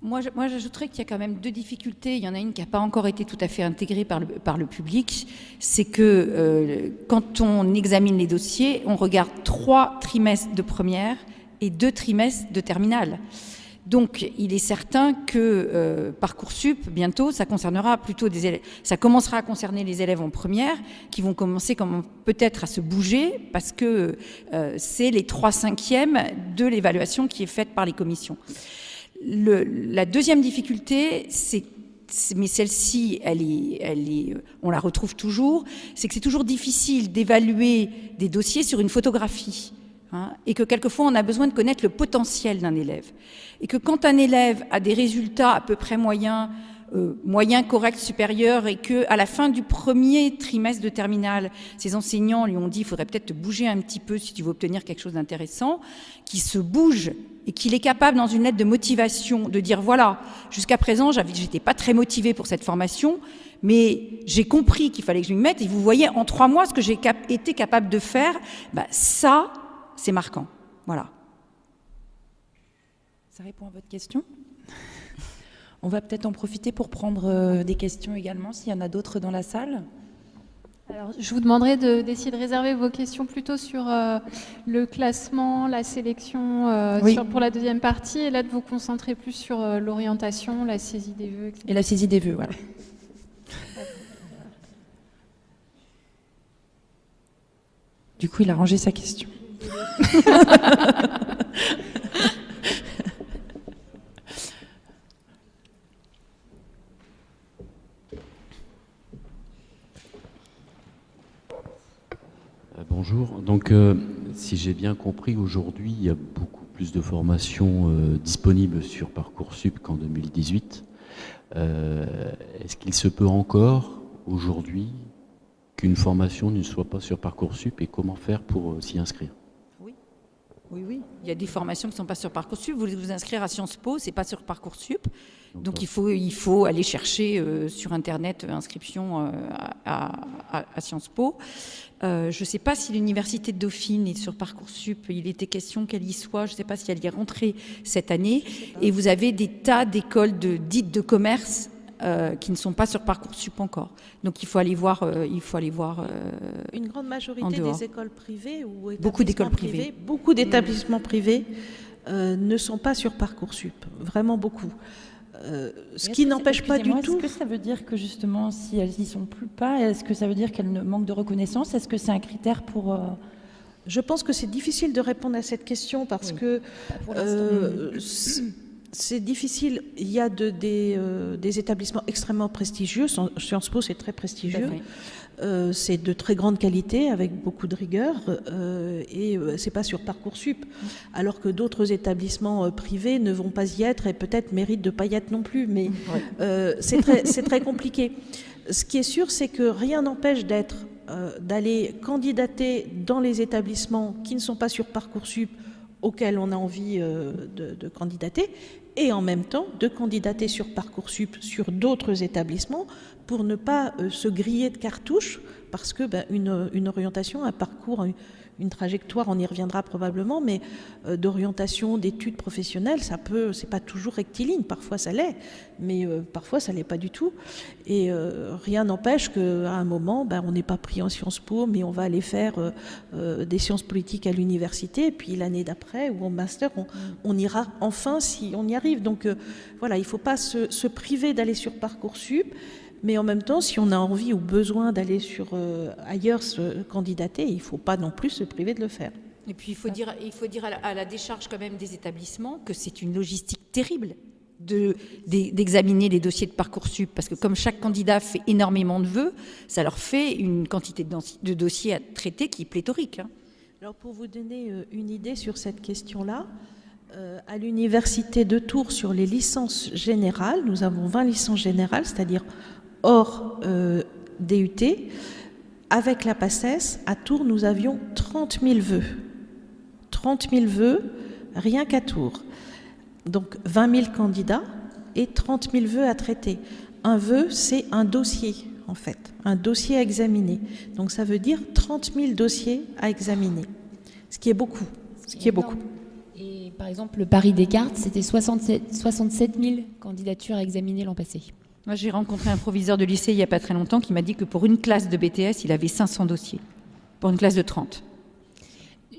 Moi, j'ajouterais qu'il y a quand même deux difficultés. Il y en a une qui n'a pas encore été tout à fait intégrée par le public. C'est que quand on examine les dossiers, on regarde 3 trimestres de première et 2 trimestres de terminale. Donc, il est certain que Parcoursup, bientôt, ça concernera plutôt des élèves. Ça commencera à concerner les élèves en première, qui vont commencer peut-être à se bouger, parce que c'est les 3/5 de l'évaluation qui est faite par les commissions. La deuxième difficulté, c'est mais celle-ci, on la retrouve toujours, c'est que c'est toujours difficile d'évaluer des dossiers sur une photographie. Et que quelquefois, on a besoin de connaître le potentiel d'un élève. Et que quand un élève a des résultats à peu près moyens, corrects, supérieurs, et qu'à la fin du premier trimestre de terminale, ses enseignants lui ont dit « il faudrait peut-être te bouger un petit peu si tu veux obtenir quelque chose d'intéressant », qu'il se bouge et qu'il est capable, dans une lettre de motivation, de dire « voilà, jusqu'à présent, j'étais pas très motivé pour cette formation, mais j'ai compris qu'il fallait que je m'y mette, et vous voyez, en 3 mois, ce que j'ai été capable de faire, ça, c'est marquant. » Voilà. Ça répond à votre question ? On va peut-être en profiter pour prendre des questions également, s'il y en a d'autres dans la salle. Alors, je vous demanderai d'essayer de réserver vos questions plutôt sur le classement, la sélection Oui. pour la deuxième partie, et là de vous concentrer plus sur l'orientation, la saisie des vœux, etc. Et la saisie des vœux, voilà. Du coup, il a rangé sa question. Bonjour. Donc, si j'ai bien compris, aujourd'hui, il y a beaucoup plus de formations disponibles sur Parcoursup qu'en 2018. Est-ce qu'il se peut encore, aujourd'hui, qu'une formation ne soit pas sur Parcoursup, et comment faire pour s'y inscrire? Oui. Il y a des formations qui ne sont pas sur Parcoursup. Vous voulez vous inscrire à Sciences Po, ce n'est pas sur Parcoursup. Donc il faut aller chercher sur Internet inscription à Sciences Po. Je ne sais pas si l'Université de Dauphine est sur Parcoursup. Il était question qu'elle y soit. Je ne sais pas si elle y est rentrée cette année. Et vous avez des tas d'écoles dites de commerce qui ne sont pas sur Parcoursup encore. Donc il faut aller voir. Une grande majorité des écoles privées ou beaucoup d'écoles privées, beaucoup d'établissements privés ne sont pas sur Parcoursup. Vraiment beaucoup. Ce qui n'empêche pas du tout. Est-ce que ça veut dire que justement, si elles n'y sont plus pas, est-ce que ça veut dire qu'elles manquent de reconnaissance? Est-ce que c'est un critère pour Je pense que c'est difficile de répondre à cette question parce que c'est difficile. Il y a des établissements extrêmement prestigieux. Sciences Po, c'est très prestigieux. C'est de très grande qualité, avec beaucoup de rigueur, et c'est pas sur Parcoursup. Alors que d'autres établissements privés ne vont pas y être et peut-être méritent de pas y être non plus. Mais c'est très compliqué. Ce qui est sûr, c'est que rien n'empêche d'aller candidater dans les établissements qui ne sont pas sur Parcoursup, auxquels on a envie de candidater, et en même temps de candidater sur Parcoursup sur d'autres établissements pour ne pas se griller de cartouches, parce que une orientation, un parcours, une trajectoire, on y reviendra probablement, mais d'orientation, d'études professionnelles, c'est pas toujours rectiligne, parfois ça l'est, mais parfois ça l'est pas du tout. Et rien n'empêche qu'à un moment, on n'est pas pris en Sciences Po, mais on va aller faire des sciences politiques à l'université, et puis l'année d'après, ou en master, on ira enfin si on y arrive. Donc voilà, il ne faut pas se priver d'aller sur Parcoursup, mais en même temps, si on a envie ou besoin d'aller ailleurs se candidater, il ne faut pas non plus se priver de le faire. Et puis il faut dire à la décharge quand même des établissements que c'est une logistique terrible d'examiner les dossiers de Parcoursup, parce que comme chaque candidat fait énormément de vœux, ça leur fait une quantité de dossiers à traiter qui est pléthorique. Alors pour vous donner une idée sur cette question-là, à l'université de Tours, sur les licences générales, nous avons 20 licences générales, c'est-à-dire hors DUT. Avec la PACES, à Tours, nous avions 30 000 vœux. 30 000 vœux, rien qu'à Tours. Donc 20 000 candidats et 30 000 vœux à traiter. Un vœu, c'est un dossier, en fait, un dossier à examiner. Donc ça veut dire 30 000 dossiers à examiner, ce qui est beaucoup. Et par exemple, le Paris Descartes, c'était 67 000 candidatures à examiner l'an passé. Moi, j'ai rencontré un proviseur de lycée il n'y a pas très longtemps qui m'a dit que pour une classe de BTS, il avait 500 dossiers, pour une classe de 30.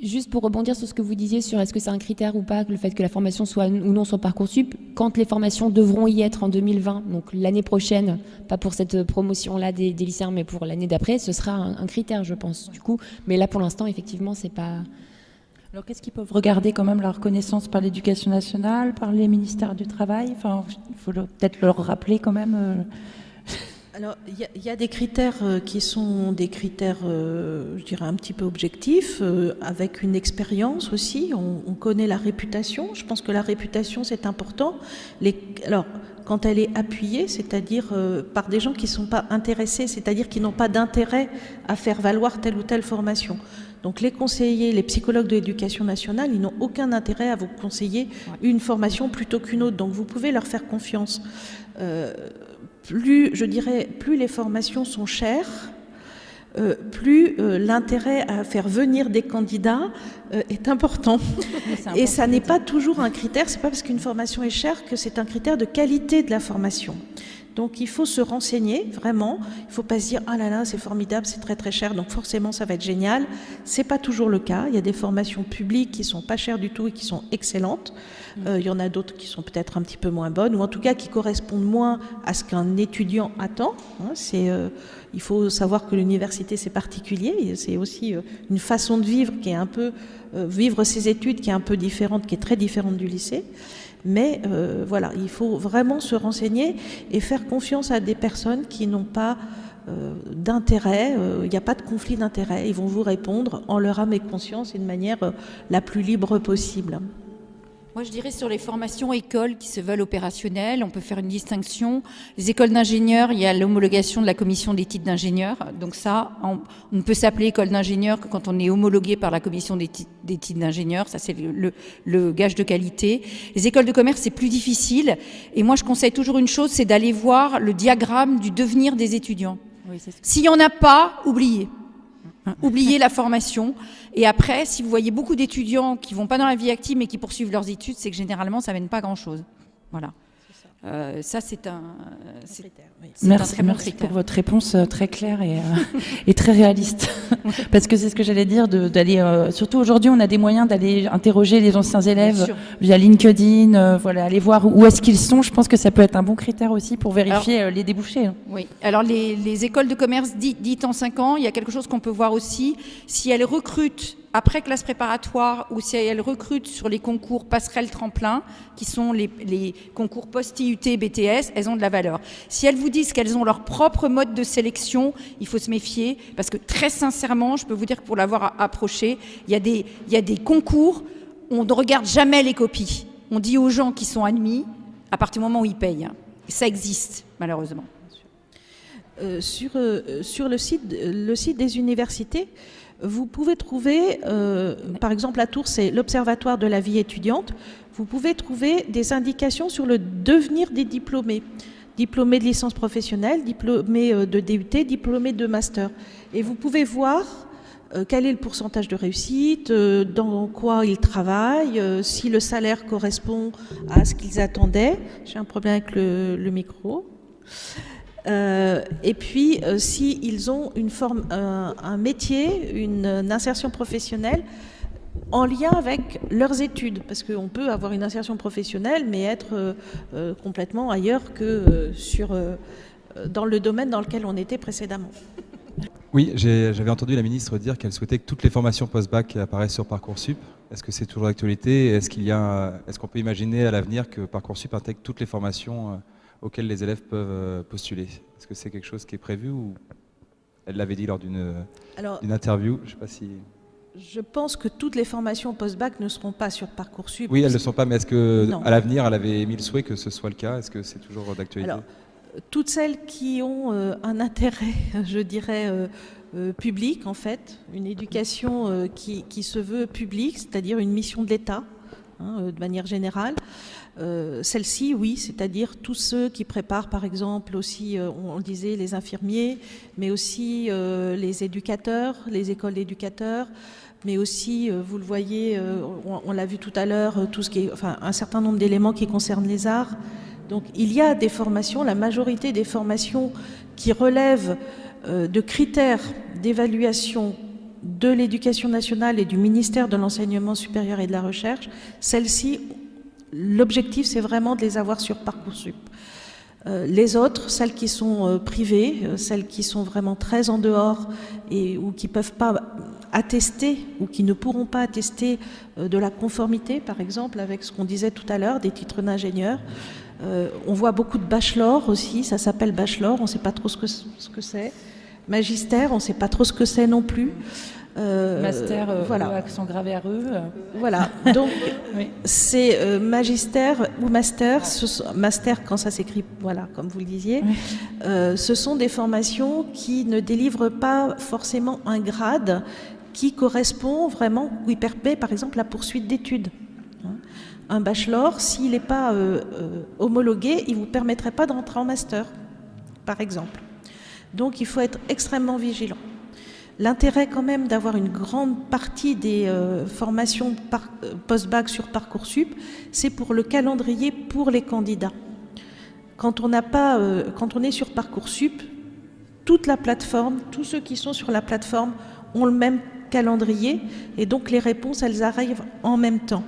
Juste pour rebondir sur ce que vous disiez sur est-ce que c'est un critère ou pas, le fait que la formation soit ou non sur Parcoursup, quand les formations devront y être en 2020, donc l'année prochaine, pas pour cette promotion-là des lycéens, mais pour l'année d'après, ce sera un critère, je pense, du coup. Mais là, pour l'instant, effectivement, c'est pas... Alors qu'est-ce qu'ils peuvent regarder quand même, la reconnaissance par l'éducation nationale, par les ministères du Travail? Enfin, il faut peut-être leur rappeler quand même. Alors, il y a des critères qui sont des critères, je dirais, un petit peu objectifs, avec une expérience aussi. On connaît la réputation. Je pense que la réputation, c'est important. Alors, quand elle est appuyée, c'est-à-dire par des gens qui ne sont pas intéressés, c'est-à-dire qui n'ont pas d'intérêt à faire valoir telle ou telle formation. Donc les conseillers, les psychologues de l'éducation nationale, ils n'ont aucun intérêt à vous conseiller une formation plutôt qu'une autre. Donc vous pouvez leur faire confiance. Plus les formations sont chères, plus l'intérêt à faire venir des candidats est important. Et ça n'est pas toujours un critère, c'est pas parce qu'une formation est chère que c'est un critère de qualité de la formation. Donc il faut se renseigner, vraiment. Il ne faut pas se dire « Ah là là, c'est formidable, c'est très très cher, donc forcément ça va être génial ». Ce n'est pas toujours le cas. Il y a des formations publiques qui ne sont pas chères du tout et qui sont excellentes. Il y en a d'autres qui sont peut-être un petit peu moins bonnes, ou en tout cas qui correspondent moins à ce qu'un étudiant attend. Il faut savoir que l'université, c'est particulier. C'est aussi une façon de vivre qui est un peu... vivre ses études qui est un peu différente, qui est très différente du lycée. Mais voilà, il faut vraiment se renseigner et faire confiance à des personnes qui n'ont pas d'intérêt, il n'y a pas de conflit d'intérêt. Ils vont vous répondre en leur âme et conscience et de manière la plus libre possible. Moi, je dirais sur les formations écoles qui se veulent opérationnelles, on peut faire une distinction. Les écoles d'ingénieurs, il y a l'homologation de la commission des titres d'ingénieur. Donc ça, on ne peut s'appeler école d'ingénieur que quand on est homologué par la commission des titres d'ingénieur. Ça, c'est le gage de qualité. Les écoles de commerce, c'est plus difficile. Et moi, je conseille toujours une chose, c'est d'aller voir le diagramme du devenir des étudiants. Oui, s'il n'y en a pas, oubliez. Oubliez la formation. Et après, si vous voyez beaucoup d'étudiants qui ne vont pas dans la vie active mais qui poursuivent leurs études, c'est que généralement, ça ne mène pas à grand-chose. Voilà. Ça, c'est un critère. Oui. Merci pour votre réponse très claire et très réaliste. Parce que c'est ce que j'allais dire, d'aller. Surtout aujourd'hui, on a des moyens d'aller interroger les anciens élèves via LinkedIn, voilà, aller voir où est-ce qu'ils sont. Je pense que ça peut être un bon critère aussi pour vérifier les débouchés. Oui. Alors les écoles de commerce dites en 5 ans, il y a quelque chose qu'on peut voir aussi. Si elles recrutent après classe préparatoire ou si elles recrutent sur les concours passerelles tremplin, qui sont les concours post-IUT, BTS, elles ont de la valeur. Si elles vous disent qu'elles ont leur propre mode de sélection, il faut se méfier, parce que très sincèrement, je peux vous dire que pour l'avoir approché, il y a des concours, on ne regarde jamais les copies. On dit aux gens qui sont admis, à partir du moment où ils payent. Et ça existe, malheureusement. Sur le site des universités, vous pouvez trouver, par exemple à Tours, c'est l'Observatoire de la vie étudiante, vous pouvez trouver des indications sur le devenir des diplômés. Diplômés de licence professionnelle, diplômés de DUT, diplômés de master. Et vous pouvez voir quel est le pourcentage de réussite, dans quoi ils travaillent, si le salaire correspond à ce qu'ils attendaient. J'ai un problème avec le micro. Et puis, s'ils ont un métier, une insertion professionnelle en lien avec leurs études, parce qu'on peut avoir une insertion professionnelle, mais être complètement ailleurs que dans le domaine dans lequel on était précédemment. Oui, j'avais entendu la ministre dire qu'elle souhaitait que toutes les formations post-bac apparaissent sur Parcoursup. Est-ce que c'est toujours d'actualité? Est-ce qu'on peut imaginer à l'avenir que Parcoursup intègre toutes les formations auxquelles les élèves peuvent postuler? Est-ce que c'est quelque chose qui est prévu ou elle l'avait dit lors d'une interview? Je sais pas si... Je pense que toutes les formations post-bac ne seront pas sur Parcoursup. Oui, elles ne sont pas, mais est-ce qu'à l'avenir, elle avait émis le souhait que ce soit le cas? Est-ce que c'est toujours d'actualité? Alors, toutes celles qui ont un intérêt, je dirais, public, en fait, une éducation qui se veut publique, c'est-à-dire une mission de l'État, de manière générale. Celle-ci, oui, c'est-à-dire tous ceux qui préparent, par exemple, aussi, on le disait, les infirmiers, mais aussi les éducateurs, les écoles d'éducateurs, mais aussi, vous le voyez, on l'a vu tout à l'heure, tout ce qui est, enfin, un certain nombre d'éléments qui concernent les arts. Donc, il y a des formations, la majorité des formations qui relèvent de critères d'évaluation de l'Éducation nationale et du ministère de l'Enseignement supérieur et de la Recherche, celles-ci, l'objectif, c'est vraiment de les avoir sur Parcoursup. Les autres, celles qui sont privées, celles qui sont vraiment très en dehors ou qui ne peuvent pas attester ou qui ne pourront pas attester de la conformité, par exemple, avec ce qu'on disait tout à l'heure, des titres d'ingénieur. On voit beaucoup de bachelor aussi, ça s'appelle bachelor, on ne sait pas trop ce que c'est. Magistère, on ne sait pas trop ce que c'est non plus. Master, voilà. accent grave RE. Voilà, donc Oui. c'est magistère ou master, master quand ça s'écrit, voilà, comme vous le disiez, ce sont des formations qui ne délivrent pas forcément un grade qui correspond vraiment, qui permet par exemple la poursuite d'études. Un bachelor, s'il n'est pas homologué, il ne vous permettrait pas de rentrer en master, par exemple. Donc il faut être extrêmement vigilant. L'intérêt quand même d'avoir une grande partie des formations post-bac sur Parcoursup, c'est pour le calendrier pour les candidats. Quand on est sur Parcoursup, toute la plateforme, tous ceux qui sont sur la plateforme ont le même calendrier et donc les réponses, elles arrivent en même temps.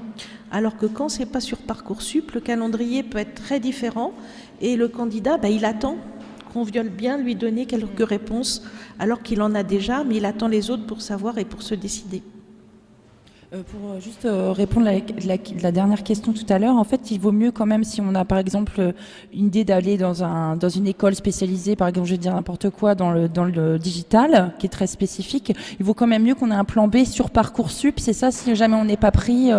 Alors que quand c'est pas sur Parcoursup, le calendrier peut être très différent et le candidat, il attend qu'on veuille bien lui donner quelques réponses alors qu'il en a déjà, mais il attend les autres pour savoir et pour se décider. Pour juste répondre à la dernière question tout à l'heure, en fait, il vaut mieux quand même, si on a par exemple une idée d'aller dans une école spécialisée, par exemple, je vais dire n'importe quoi, dans le digital, qui est très spécifique, il vaut quand même mieux qu'on ait un plan B sur Parcoursup, c'est ça, si jamais on n'est pas pris,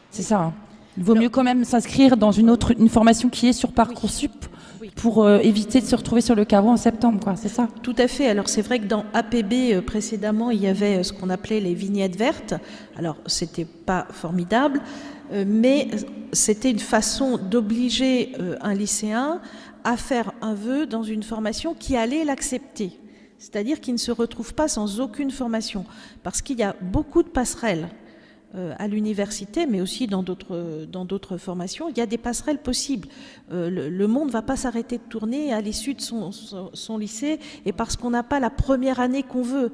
c'est ça. Hein. Il vaut mieux quand même s'inscrire dans une formation qui est sur Parcoursup. Pour éviter de se retrouver sur le carreau en septembre, quoi, c'est ça? Tout à fait. Alors c'est vrai que dans APB, précédemment, il y avait ce qu'on appelait les vignettes vertes. Alors c'était pas formidable, mais c'était une façon d'obliger un lycéen à faire un vœu dans une formation qui allait l'accepter. C'est-à-dire qu'il ne se retrouve pas sans aucune formation. Parce qu'il y a beaucoup de passerelles à l'université, mais aussi dans d'autres formations, il y a des passerelles possibles. Le monde ne va pas s'arrêter de tourner à l'issue de son lycée, et parce qu'on n'a pas la première année qu'on veut.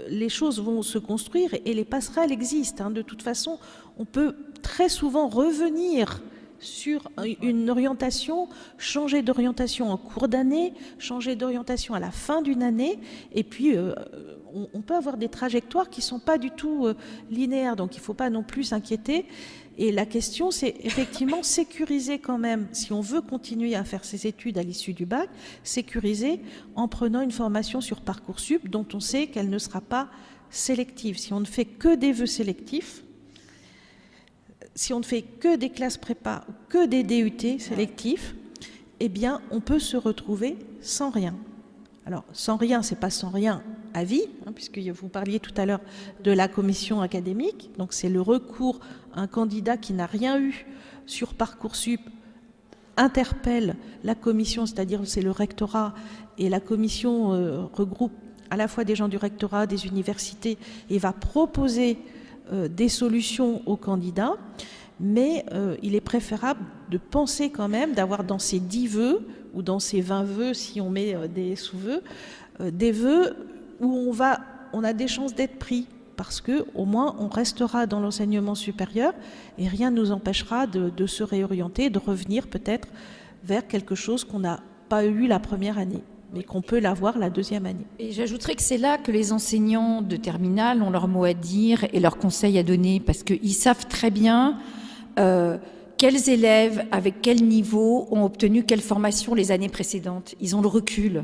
Les choses vont se construire et les passerelles existent. Hein. De toute façon, on peut très souvent revenir sur une orientation, changer d'orientation en cours d'année, changer d'orientation à la fin d'une année, et puis on peut avoir des trajectoires qui ne sont pas du tout linéaires, donc il ne faut pas non plus s'inquiéter. Et la question, c'est effectivement sécuriser quand même, si on veut continuer à faire ses études à l'issue du bac, sécuriser en prenant une formation sur Parcoursup dont on sait qu'elle ne sera pas sélective. Si on ne fait que des vœux sélectifs, si on ne fait que des classes prépa, que des DUT sélectifs, eh bien, on peut se retrouver sans rien. Alors, sans rien, c'est pas sans rien à vie, hein, puisque vous parliez tout à l'heure de la commission académique. Donc, c'est le recours à un candidat qui n'a rien eu sur Parcoursup interpelle la commission, c'est-à-dire c'est le rectorat, et la commission regroupe à la fois des gens du rectorat, des universités, et va proposer des solutions aux candidats, mais il est préférable de penser quand même d'avoir dans ces 10 vœux, ou dans ces 20 vœux, si on met des sous-vœux, des vœux où on a des chances d'être pris, parce qu'au moins on restera dans l'enseignement supérieur et rien ne nous empêchera de se réorienter, de revenir peut-être vers quelque chose qu'on n'a pas eu la première année, mais qu'on peut l'avoir la deuxième année. Et j'ajouterais que c'est là que les enseignants de terminale ont leur mot à dire et leurs conseils à donner, parce qu'ils savent très bien quels élèves, avec quel niveau, ont obtenu quelle formation les années précédentes. Ils ont le recul.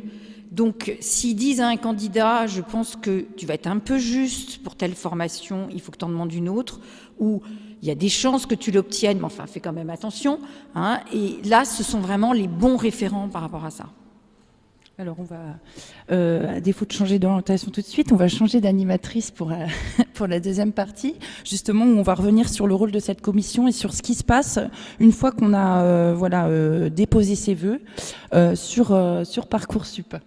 Donc, s'ils disent à un candidat, je pense que tu vas être un peu juste pour telle formation, il faut que tu en demandes une autre, ou il y a des chances que tu l'obtiennes, mais enfin, fais quand même attention. Hein, et là, ce sont vraiment les bons référents par rapport à ça. Alors, on va, à défaut de changer d'orientation tout de suite, on va changer d'animatrice pour la deuxième partie, justement où on va revenir sur le rôle de cette commission et sur ce qui se passe une fois qu'on a déposé ses vœux sur Parcoursup.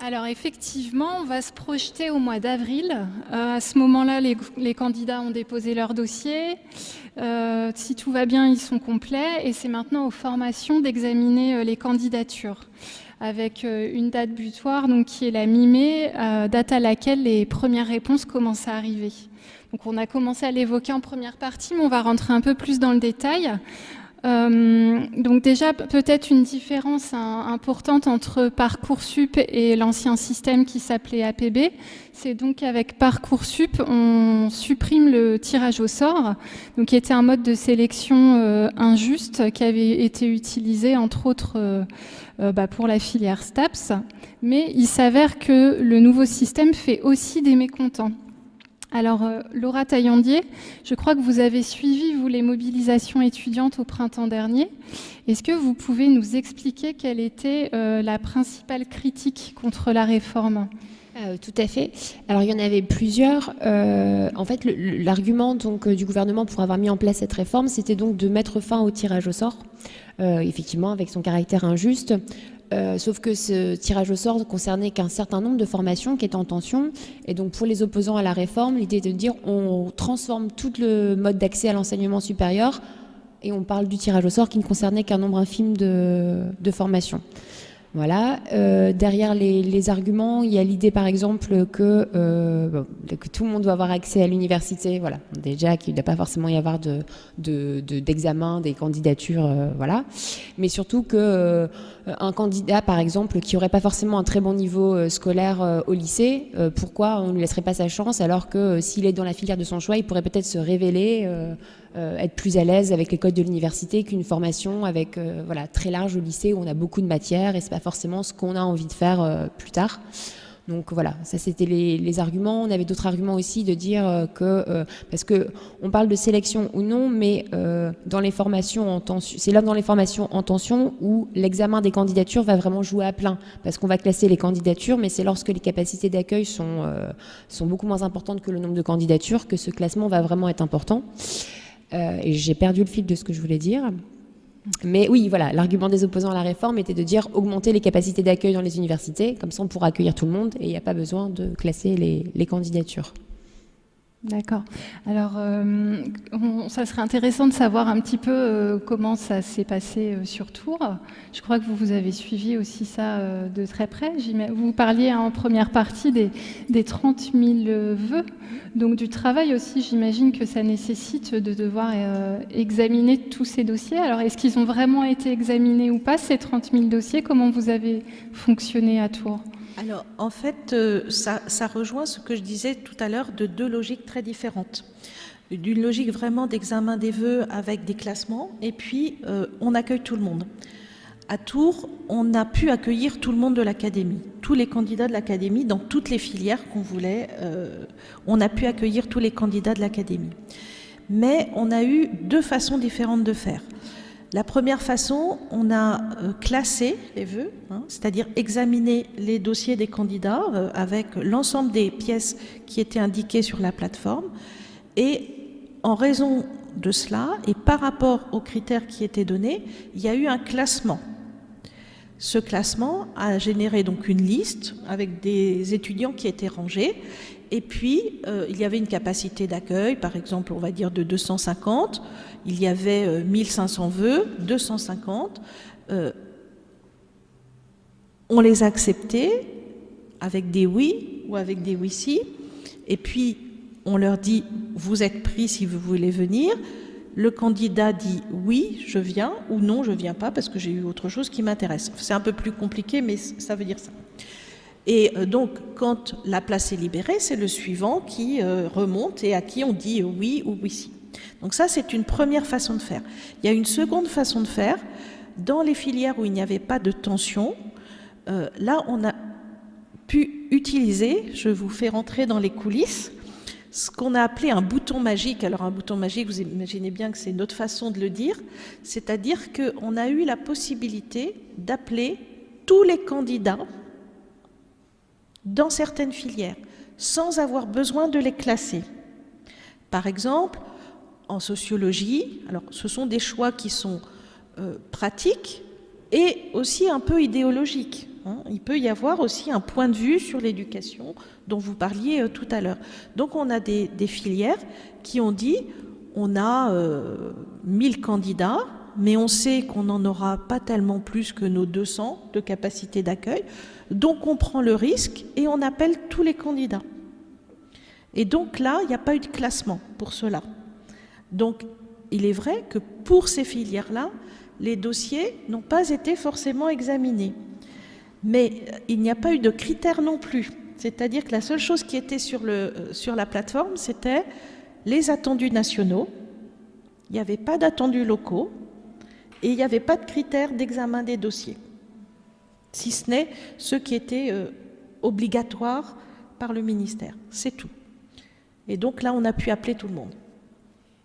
Alors effectivement, on va se projeter au mois d'avril. À ce moment-là, les candidats ont déposé leur dossier. Si tout va bien, ils sont complets. Et c'est maintenant aux formations d'examiner les candidatures, avec une date butoir donc, qui est la mi-mai, date à laquelle les premières réponses commencent à arriver. Donc on a commencé à l'évoquer en première partie, mais on va rentrer un peu plus dans le détail. Donc déjà, peut-être une différence importante entre Parcoursup et l'ancien système qui s'appelait APB, c'est donc qu'avec Parcoursup, on supprime le tirage au sort, donc qui était un mode de sélection injuste qui avait été utilisé entre autres pour la filière STAPS, mais il s'avère que le nouveau système fait aussi des mécontents. Alors, Laura Taillandier, je crois que vous avez suivi, vous, les mobilisations étudiantes au printemps dernier. Est-ce que vous pouvez nous expliquer quelle était la principale critique contre la réforme ? Tout à fait. Alors, il y en avait plusieurs. En fait, l'argument donc du gouvernement pour avoir mis en place cette réforme, c'était donc de mettre fin au tirage au sort, effectivement, avec son caractère injuste. Sauf que ce tirage au sort concernait qu'un certain nombre de formations qui étaient en tension. Et donc pour les opposants à la réforme, l'idée était de dire on transforme tout le mode d'accès à l'enseignement supérieur et on parle du tirage au sort qui ne concernait qu'un nombre infime de formations. Voilà. Derrière les arguments, il y a l'idée par exemple que tout le monde doit avoir accès à l'université. Voilà. Déjà qu'il ne doit pas forcément y avoir d'examen, des candidatures, voilà. Mais surtout que un candidat par exemple qui n'aurait pas forcément un très bon niveau scolaire au lycée, pourquoi on ne lui laisserait pas sa chance alors que s'il est dans la filière de son choix, il pourrait peut-être se révéler, être plus à l'aise avec les codes de l'université qu'une formation avec très large au lycée où on a beaucoup de matières et c'est pas forcément ce qu'on a envie de faire plus tard. Donc voilà, ça c'était les arguments. On avait d'autres arguments aussi de dire que parce que on parle de sélection ou non, mais dans les formations en tension, c'est là dans les formations en tension où l'examen des candidatures va vraiment jouer à plein, parce qu'on va classer les candidatures, mais c'est lorsque les capacités d'accueil sont beaucoup moins importantes que le nombre de candidatures que ce classement va vraiment être important. Et j'ai perdu le fil de ce que je voulais dire. Mais oui, voilà, l'argument des opposants à la réforme était de dire augmenter les capacités d'accueil dans les universités, comme ça on pourra accueillir tout le monde et il n'y a pas besoin de classer les candidatures. D'accord. Alors, ça serait intéressant de savoir un petit peu comment ça s'est passé sur Tours. Je crois que vous avez suivi aussi ça de très près. Vous parliez en première partie des 30 000 vœux. Donc du travail aussi, j'imagine que ça nécessite de devoir examiner tous ces dossiers. Alors, est-ce qu'ils ont vraiment été examinés ou pas, ces 30 000 dossiers ? Comment vous avez fonctionné à Tours ? Alors, en fait, ça rejoint ce que je disais tout à l'heure de deux logiques très différentes. D'une logique vraiment d'examen des vœux avec des classements, et puis on accueille tout le monde. À Tours, on a pu accueillir tout le monde de l'académie, tous les candidats de l'académie, dans toutes les filières qu'on voulait, on a pu accueillir tous les candidats de l'académie. Mais on a eu deux façons différentes de faire. La première façon, on a classé les vœux, c'est-à-dire examiné les dossiers des candidats avec l'ensemble des pièces qui étaient indiquées sur la plateforme. Et en raison de cela, et par rapport aux critères qui étaient donnés, il y a eu un classement. Ce classement a généré donc une liste avec des étudiants qui étaient rangés. Et puis, il y avait une capacité d'accueil, par exemple, on va dire de 250. Il y avait 1500 vœux, 250. On les a acceptés avec des oui ou avec des oui-si. Et puis, on leur dit, vous êtes pris si vous voulez venir. Le candidat dit oui, je viens, ou non, je ne viens pas parce que j'ai eu autre chose qui m'intéresse. C'est un peu plus compliqué, mais ça veut dire ça. Et donc, quand la place est libérée, c'est le suivant qui remonte et à qui on dit oui ou oui si. Donc ça, c'est une première façon de faire. Il y a une seconde façon de faire. Dans les filières où il n'y avait pas de tension, là, on a pu utiliser, je vous fais rentrer dans les coulisses, ce qu'on a appelé un bouton magique. Alors un bouton magique, vous imaginez bien que c'est notre façon de le dire, c'est-à-dire qu'on a eu la possibilité d'appeler tous les candidats dans certaines filières, sans avoir besoin de les classer. Par exemple, en sociologie, alors ce sont des choix qui sont pratiques et aussi un peu idéologiques. Il peut y avoir aussi un point de vue sur l'éducation dont vous parliez tout à l'heure. Donc on a des filières qui ont dit, on a 1000 candidats, mais on sait qu'on n'en aura pas tellement plus que nos 200 de capacité d'accueil. Donc on prend le risque et on appelle tous les candidats. Et donc là, il n'y a pas eu de classement pour cela. Donc il est vrai que pour ces filières-là, les dossiers n'ont pas été forcément examinés. Mais il n'y a pas eu de critères non plus. C'est-à-dire que la seule chose qui était sur la plateforme, c'était les attendus nationaux. Il n'y avait pas d'attendus locaux et il n'y avait pas de critères d'examen des dossiers, si ce n'est ceux qui étaient obligatoires par le ministère. C'est tout. Et donc là, on a pu appeler tout le monde.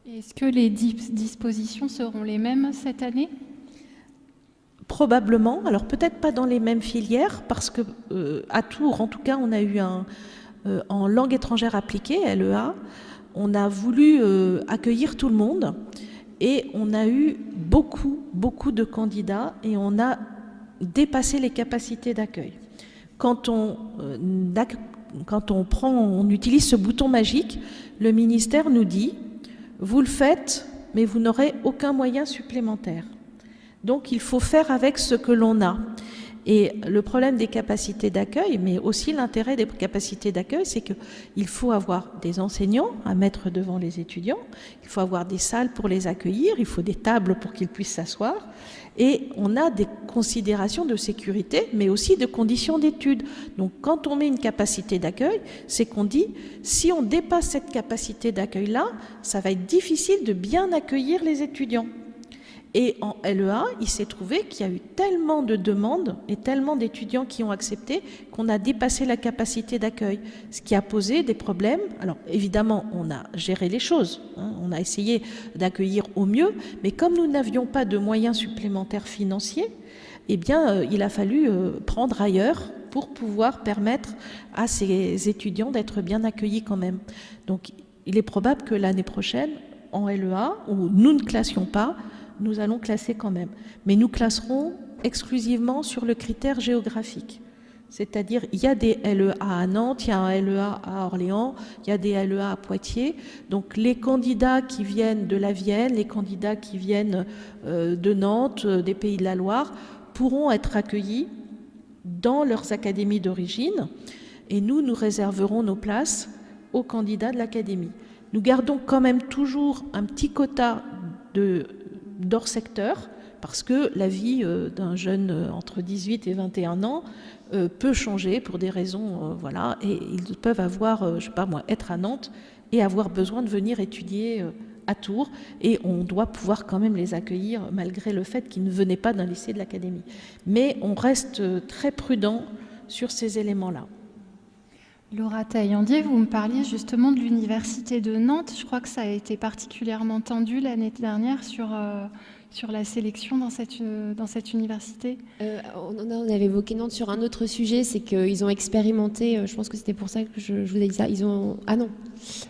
Est-ce que les dispositions seront les mêmes cette année ? Probablement, alors peut-être pas dans les mêmes filières, parce que à Tours, en tout cas, on a eu en langue étrangère appliquée, LEA, on a voulu accueillir tout le monde et on a eu beaucoup de candidats et on a dépassé les capacités d'accueil. Quand on utilise ce bouton magique, le ministère nous dit « vous le faites, mais vous n'aurez aucun moyen supplémentaire ». Donc il faut faire avec ce que l'on a. Et le problème des capacités d'accueil, mais aussi l'intérêt des capacités d'accueil, c'est qu'il faut avoir des enseignants à mettre devant les étudiants, il faut avoir des salles pour les accueillir, il faut des tables pour qu'ils puissent s'asseoir, et on a des considérations de sécurité, mais aussi de conditions d'études. Donc quand on met une capacité d'accueil, c'est qu'on dit, si on dépasse cette capacité d'accueil-là, ça va être difficile de bien accueillir les étudiants. Et en LEA, il s'est trouvé qu'il y a eu tellement de demandes et tellement d'étudiants qui ont accepté qu'on a dépassé la capacité d'accueil, ce qui a posé des problèmes. Alors évidemment, on a géré les choses, hein, on a essayé d'accueillir au mieux, mais comme nous n'avions pas de moyens supplémentaires financiers, eh bien, il a fallu prendre ailleurs pour pouvoir permettre à ces étudiants d'être bien accueillis quand même. Donc il est probable que l'année prochaine, en LEA, où nous ne classions pas, nous allons classer quand même. Mais nous classerons exclusivement sur le critère géographique. C'est-à-dire, il y a des LEA à Nantes, il y a un LEA à Orléans, il y a des LEA à Poitiers. Donc les candidats qui viennent de la Vienne, les candidats qui viennent de Nantes, des Pays de la Loire, pourront être accueillis dans leurs académies d'origine. Et nous réserverons nos places aux candidats de l'académie. Nous gardons quand même toujours un petit quota d'hors secteur, parce que la vie d'un jeune entre 18 et 21 ans peut changer pour des raisons, voilà, et ils peuvent avoir, je sais pas moi, être à Nantes et avoir besoin de venir étudier à Tours, et on doit pouvoir quand même les accueillir malgré le fait qu'ils ne venaient pas d'un lycée de l'académie. Mais on reste très prudent sur ces éléments-là. Laura Taillandier, vous me parliez justement de l'université de Nantes. Je crois que ça a été particulièrement tendu l'année dernière sur la sélection dans cette université. On avait évoqué Nantes sur un autre sujet, c'est qu'ils ont expérimenté, je pense que c'était pour ça que je vous ai dit ça, ils ont... Ah non.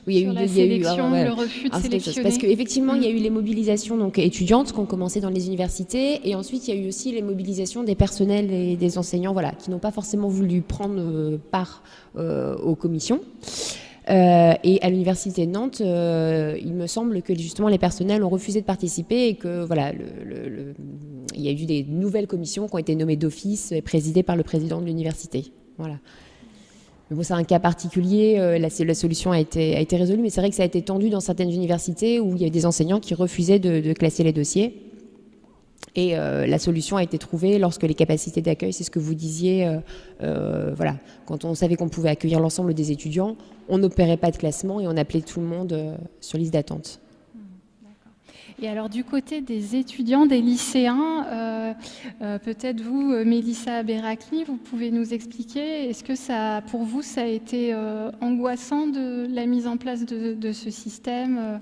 Oui, sur la sélection, le refus de sélectionner. Parce qu'effectivement, il y a eu les mobilisations donc, étudiantes qui ont commencé dans les universités, et ensuite il y a eu aussi les mobilisations des personnels et des enseignants, voilà, qui n'ont pas forcément voulu prendre part aux commissions. Et à l'université de Nantes, il me semble que justement les personnels ont refusé de participer et que voilà, il y a eu des nouvelles commissions qui ont été nommées d'office et présidées par le président de l'université. Voilà. Mais bon, c'est un cas particulier. La solution a été résolue, mais c'est vrai que ça a été tendu dans certaines universités où il y a des enseignants qui refusaient de classer les dossiers. Et la solution a été trouvée lorsque les capacités d'accueil, c'est ce que vous disiez, voilà, quand on savait qu'on pouvait accueillir l'ensemble des étudiants, on n'opérait pas de classement et on appelait tout le monde sur liste d'attente. Et alors du côté des étudiants, des lycéens, peut-être vous, Mélissa Berakli, vous pouvez nous expliquer, est-ce que ça, pour vous, ça a été angoissant de la mise en place de ce système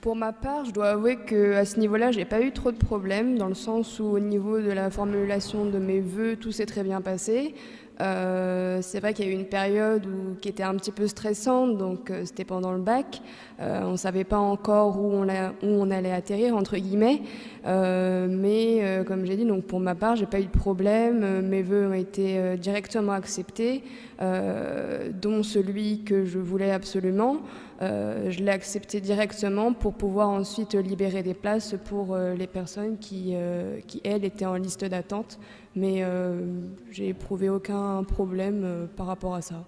Pour ma part, je dois avouer qu'à ce niveau-là, j'ai pas eu trop de problèmes, dans le sens où au niveau de la formulation de mes vœux, tout s'est très bien passé. C'est vrai qu'il y a eu une période qui était un petit peu stressante, donc c'était pendant le bac. On ne savait pas encore où on allait atterrir, entre guillemets. Mais comme j'ai dit, donc pour ma part, j'ai pas eu de problème. Mes vœux ont été directement acceptés, dont celui que je voulais absolument. Je l'ai accepté directement pour pouvoir ensuite libérer des places pour les personnes qui, elles, étaient en liste d'attente. Mais j'ai éprouvé aucun problème par rapport à ça.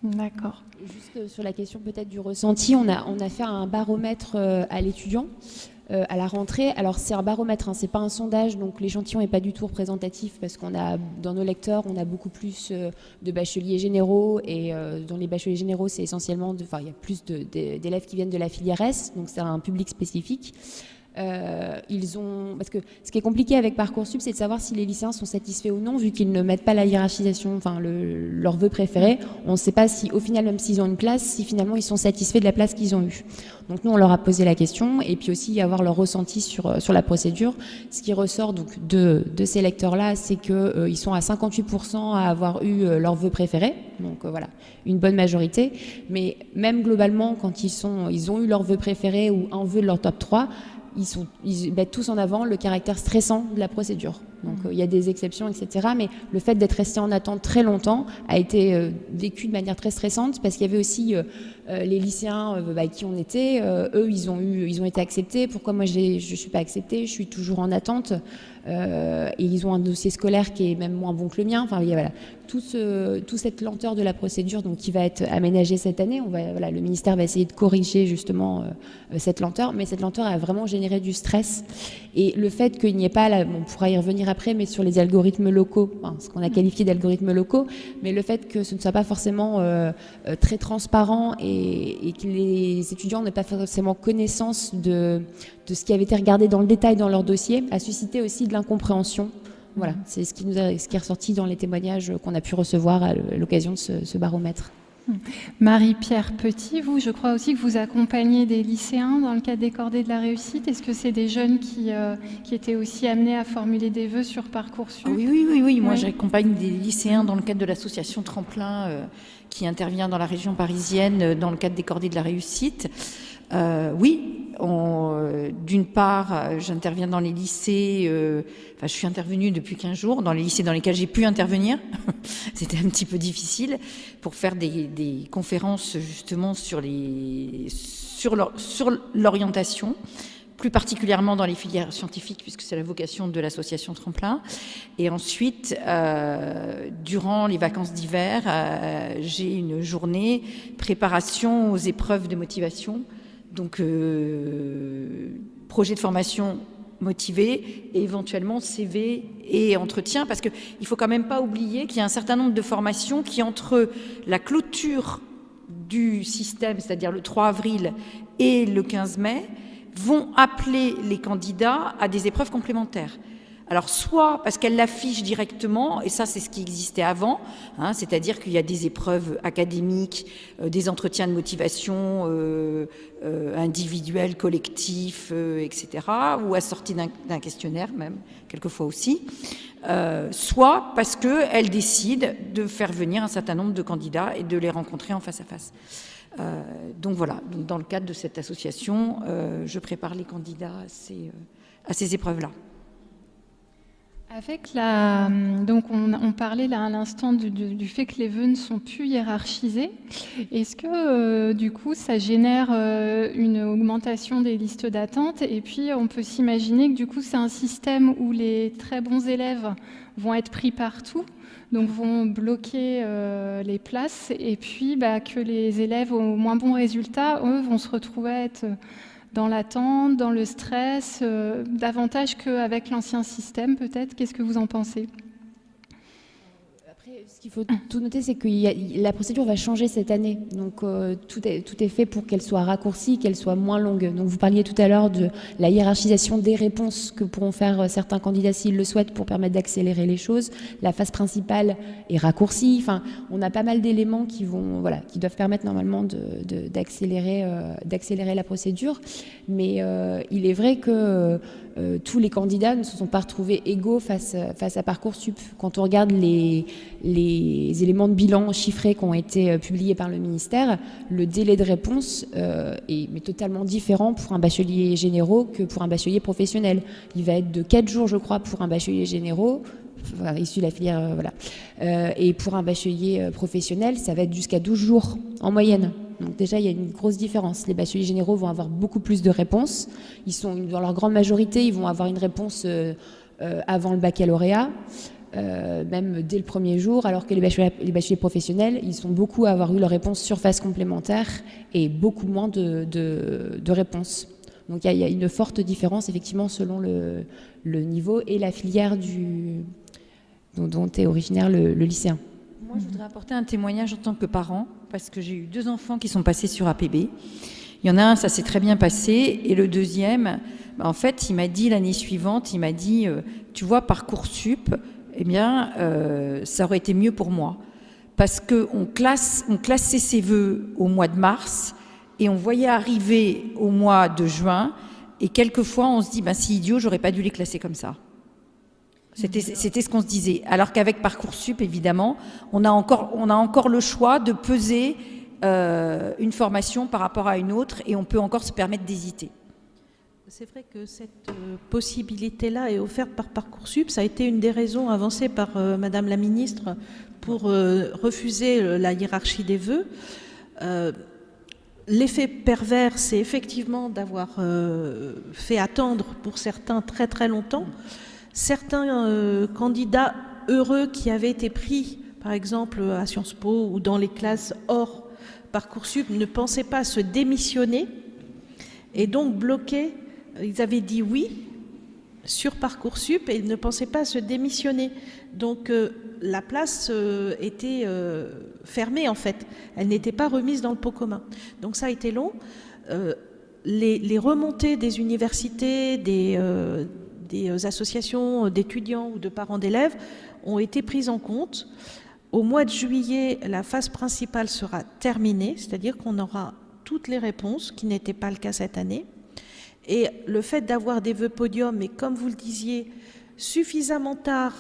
D'accord. Juste sur la question peut-être du ressenti, on a fait un baromètre à l'étudiant à la rentrée. Alors c'est un baromètre, hein, c'est pas un sondage, donc l'échantillon n'est pas du tout représentatif parce qu'on a dans nos lecteurs, on a beaucoup plus de bacheliers généraux et dans les bacheliers généraux, c'est essentiellement, il y a plus d'élèves qui viennent de la filière S, donc c'est un public spécifique. Parce que ce qui est compliqué avec Parcoursup, c'est de savoir si les lycéens sont satisfaits ou non, vu qu'ils ne mettent pas la hiérarchisation, leur vœu préféré. On ne sait pas si, au final, même s'ils ont une place, si finalement ils sont satisfaits de la place qu'ils ont eue. Donc nous, on leur a posé la question, et puis aussi avoir leur ressenti sur la procédure. Ce qui ressort donc de ces lecteurs-là, c'est qu'ils sont à 58% à avoir eu leur vœu préféré. Donc voilà, une bonne majorité. Mais même globalement, quand ils ont eu leur vœu préféré ou un vœu de leur top 3, ils mettent tous en avant le caractère stressant de la procédure. Donc il y a des exceptions, etc. Mais le fait d'être resté en attente très longtemps a été vécu de manière très stressante parce qu'il y avait aussi les lycéens avec qui on était. Eux, ils ont été acceptés. Pourquoi moi, je ne suis pas acceptée? Je suis toujours en attente. Et ils ont un dossier scolaire qui est même moins bon que le mien. Enfin, il y a, voilà, toute cette lenteur de la procédure donc, qui va être aménagée cette année. Le ministère va essayer de corriger justement cette lenteur. Mais cette lenteur a vraiment généré du stress. Et le fait qu'il n'y ait pas, on pourra y revenir après, mais sur les algorithmes locaux, ce qu'on a qualifié d'algorithmes locaux, mais le fait que ce ne soit pas forcément très transparent et que les étudiants n'aient pas forcément connaissance de ce qui avait été regardé dans le détail dans leur dossier, a suscité aussi de l'incompréhension. Voilà, c'est ce qui est ressorti dans les témoignages qu'on a pu recevoir à l'occasion de ce baromètre. Marie-Pierre Petit, vous, je crois aussi que vous accompagnez des lycéens dans le cadre des Cordées de la réussite. Est-ce que c'est des jeunes qui étaient aussi amenés à formuler des vœux sur Parcoursup? Oui. Moi, j'accompagne des lycéens dans le cadre de l'association Tremplin qui intervient dans la région parisienne dans le cadre des Cordées de la réussite. D'une part, j'interviens dans les lycées, je suis intervenue depuis 15 jours dans les lycées dans lesquels j'ai pu intervenir. C'était un petit peu difficile pour faire des conférences justement sur l'orientation, plus particulièrement dans les filières scientifiques, puisque c'est la vocation de l'association Tremplin. Et ensuite, durant les vacances d'hiver, j'ai une journée préparation aux épreuves de motivation. Donc, projet de formation motivé et éventuellement CV et entretien, parce qu'il ne faut quand même pas oublier qu'il y a un certain nombre de formations qui, entre la clôture du système, c'est-à-dire le 3 avril et le 15 mai, vont appeler les candidats à des épreuves complémentaires. Alors, soit parce qu'elle l'affiche directement, et ça, c'est ce qui existait avant, c'est-à-dire qu'il y a des épreuves académiques, des entretiens de motivation individuels, collectifs, etc., ou assortis d'un questionnaire même, quelquefois aussi, soit parce qu'elle décide de faire venir un certain nombre de candidats et de les rencontrer en face à face. Donc voilà, dans le cadre de cette association, je prépare les candidats à ces épreuves-là. Avec donc on parlait là à l'instant du fait que les vœux ne sont plus hiérarchisés. Est-ce que du coup ça génère une augmentation des listes d'attente? Et puis on peut s'imaginer que du coup c'est un système où les très bons élèves vont être pris partout, donc vont bloquer les places, et puis que les élèves aux moins bons résultats, eux, vont se retrouver à être dans l'attente, dans le stress, davantage qu'avec l'ancien système peut-être. Qu'est-ce que vous en pensez? Après, ce qu'il faut tout noter, c'est que la procédure va changer cette année. Donc tout est fait pour qu'elle soit raccourcie, qu'elle soit moins longue. Donc vous parliez tout à l'heure de la hiérarchisation des réponses que pourront faire certains candidats s'ils le souhaitent pour permettre d'accélérer les choses. La phase principale est raccourcie. Enfin, on a pas mal d'éléments qui doivent permettre normalement d'accélérer la procédure. Mais il est vrai que tous les candidats ne se sont pas retrouvés égaux face à Parcoursup. Quand on regarde les éléments de bilan chiffrés qui ont été publiés par le ministère, le délai de réponse est totalement différent pour un bachelier généraux que pour un bachelier professionnel. Il va être de 4 jours, je crois, pour un bachelier généraux, issu de la filière, et pour un bachelier professionnel, ça va être jusqu'à 12 jours en moyenne. Donc déjà, il y a une grosse différence. Les bacheliers généraux vont avoir beaucoup plus de réponses. Dans leur grande majorité, ils vont avoir une réponse avant le baccalauréat. même dès le premier jour, alors que les bacheliers professionnels, ils sont beaucoup à avoir eu leur réponse sur phase complémentaire et beaucoup moins de réponses. Donc il y a une forte différence effectivement selon le niveau et la filière dont est originaire le lycéen. Moi, je voudrais apporter un témoignage en tant que parent, parce que j'ai eu 2 enfants qui sont passés sur APB. Il y en a un, ça s'est très bien passé, et le deuxième, en fait, il m'a dit l'année suivante, il m'a dit, tu vois, Parcoursup, eh bien, ça aurait été mieux pour moi, parce qu'on classait ses vœux au mois de mars, et on voyait arriver au mois de juin, et quelquefois, on se dit, ben, c'est idiot, j'aurais pas dû les classer comme ça. C'était ce qu'on se disait. Alors qu'avec Parcoursup, évidemment, on a encore le choix de peser une formation par rapport à une autre et on peut encore se permettre d'hésiter. C'est vrai que cette possibilité-là est offerte par Parcoursup. Ça a été une des raisons avancées par Madame la Ministre pour refuser la hiérarchie des vœux. L'effet pervers, c'est effectivement d'avoir fait attendre pour certains très très longtemps. Certains candidats heureux qui avaient été pris, par exemple à Sciences Po ou dans les classes hors Parcoursup, ne pensaient pas se démissionner et donc bloqués. Ils avaient dit oui sur Parcoursup et ils ne pensaient pas se démissionner. Donc la place était fermée en fait. Elle n'était pas remise dans le pot commun. Donc ça a été long. Les remontées des universités, des associations d'étudiants ou de parents d'élèves ont été prises en compte. Au mois de juillet, la phase principale sera terminée, c'est-à-dire qu'on aura toutes les réponses, qui n'était pas le cas cette année. Et le fait d'avoir des vœux podium, mais comme vous le disiez, suffisamment tard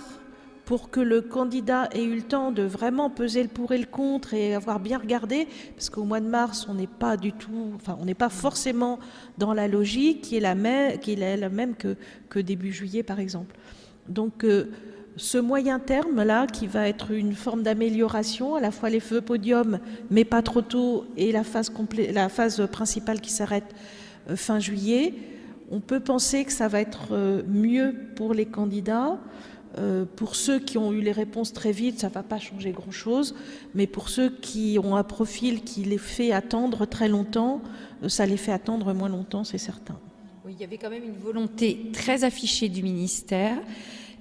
pour que le candidat ait eu le temps de vraiment peser le pour et le contre et avoir bien regardé, parce qu'au mois de mars, on n'est pas du tout, enfin, on n'est pas forcément dans la logique qui est la même que début juillet, par exemple. Donc, ce moyen terme-là, qui va être une forme d'amélioration, à la fois les vœux podium, mais pas trop tôt, et la phase principale qui s'arrête fin juillet, on peut penser que ça va être mieux pour les candidats. Pour ceux qui ont eu les réponses très vite, ça ne va pas changer grand-chose, mais pour ceux qui ont un profil qui les fait attendre très longtemps, ça les fait attendre moins longtemps, c'est certain. Oui, il y avait quand même une volonté très affichée du ministère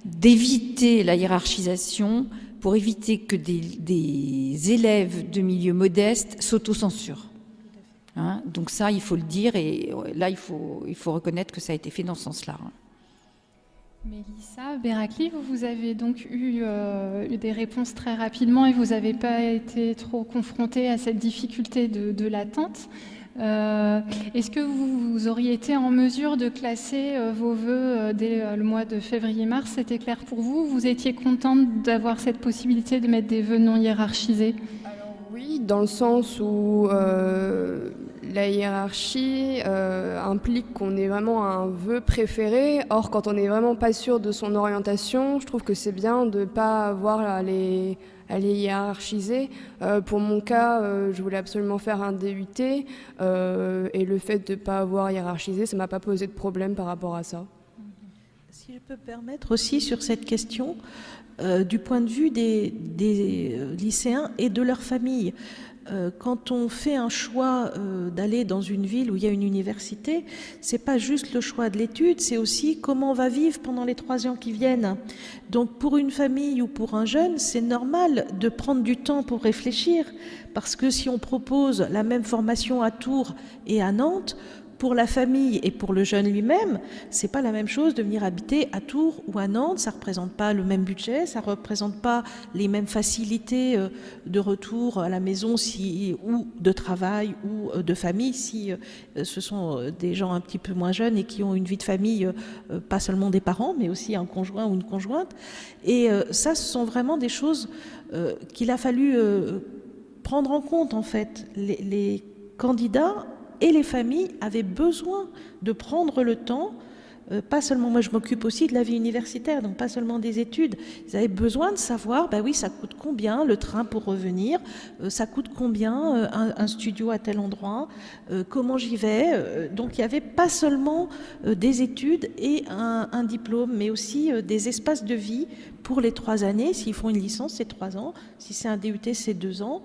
d'éviter la hiérarchisation pour éviter que des élèves de milieux modestes s'autocensurent. Hein, donc ça, il faut le dire, et là, il faut reconnaître que ça a été fait dans ce sens-là. Mélissa Berakli, vous avez donc eu des réponses très rapidement et vous n'avez pas été trop confrontée à cette difficulté de l'attente. Est-ce que vous auriez été en mesure de classer vos vœux dès le mois de février-mars? C'était clair pour vous? Vous étiez contente d'avoir cette possibilité de mettre des vœux non hiérarchisés? Alors oui, dans le sens où la hiérarchie implique qu'on ait vraiment un vœu préféré. Or, quand on n'est vraiment pas sûr de son orientation, je trouve que c'est bien de ne pas avoir à les hiérarchiser. Pour mon cas, je voulais absolument faire un DUT et le fait de ne pas avoir hiérarchisé, ça ne m'a pas posé de problème par rapport à ça. Si je peux me permettre aussi sur cette question, du point de vue des lycéens et de leur famille. Quand on fait un choix d'aller dans une ville où il y a une université, c'est pas juste le choix de l'étude, c'est aussi comment on va vivre pendant les 3 ans qui viennent. Donc pour une famille ou pour un jeune, c'est normal de prendre du temps pour réfléchir, parce que si on propose la même formation à Tours et à Nantes, pour la famille et pour le jeune lui-même, c'est pas la même chose de venir habiter à Tours ou à Nantes. Ça représente pas le même budget, ça représente pas les mêmes facilités de retour à la maison ou de travail ou de famille si ce sont des gens un petit peu moins jeunes et qui ont une vie de famille, pas seulement des parents, mais aussi un conjoint ou une conjointe. Et ça, ce sont vraiment des choses qu'il a fallu prendre en compte en fait. Les candidats et les familles avaient besoin de prendre le temps pas seulement, moi je m'occupe aussi de la vie universitaire, donc pas seulement des études, ils avaient besoin de savoir, ben oui, ça coûte combien le train pour revenir, ça coûte combien un studio à tel endroit, comment j'y vais. Donc il n'y avait pas seulement des études et un diplôme, mais aussi des espaces de vie pour les 3 années. S'ils font une licence, c'est 3 ans, si c'est un DUT, c'est 2 ans.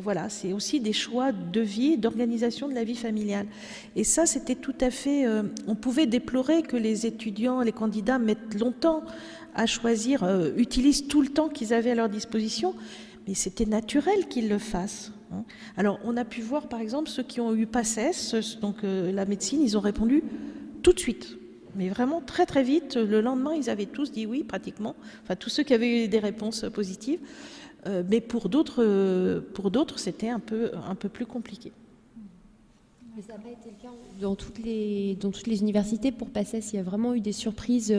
Voilà, c'est aussi des choix de vie, d'organisation de la vie familiale. Et ça, c'était tout à fait... on pouvait déplorer que les étudiants, les candidats mettent longtemps à choisir, utilisent tout le temps qu'ils avaient à leur disposition, mais c'était naturel qu'ils le fassent. Hein. Alors, on a pu voir, par exemple, ceux qui ont eu PACES, donc la médecine, ils ont répondu tout de suite. Mais vraiment très très vite, le lendemain, ils avaient tous dit oui, pratiquement. Enfin, tous ceux qui avaient eu des réponses positives. Mais pour d'autres, c'était un peu plus compliqué. Mais ça n'a pas été le cas dans toutes les universités. Pour PACES, il y a vraiment eu des surprises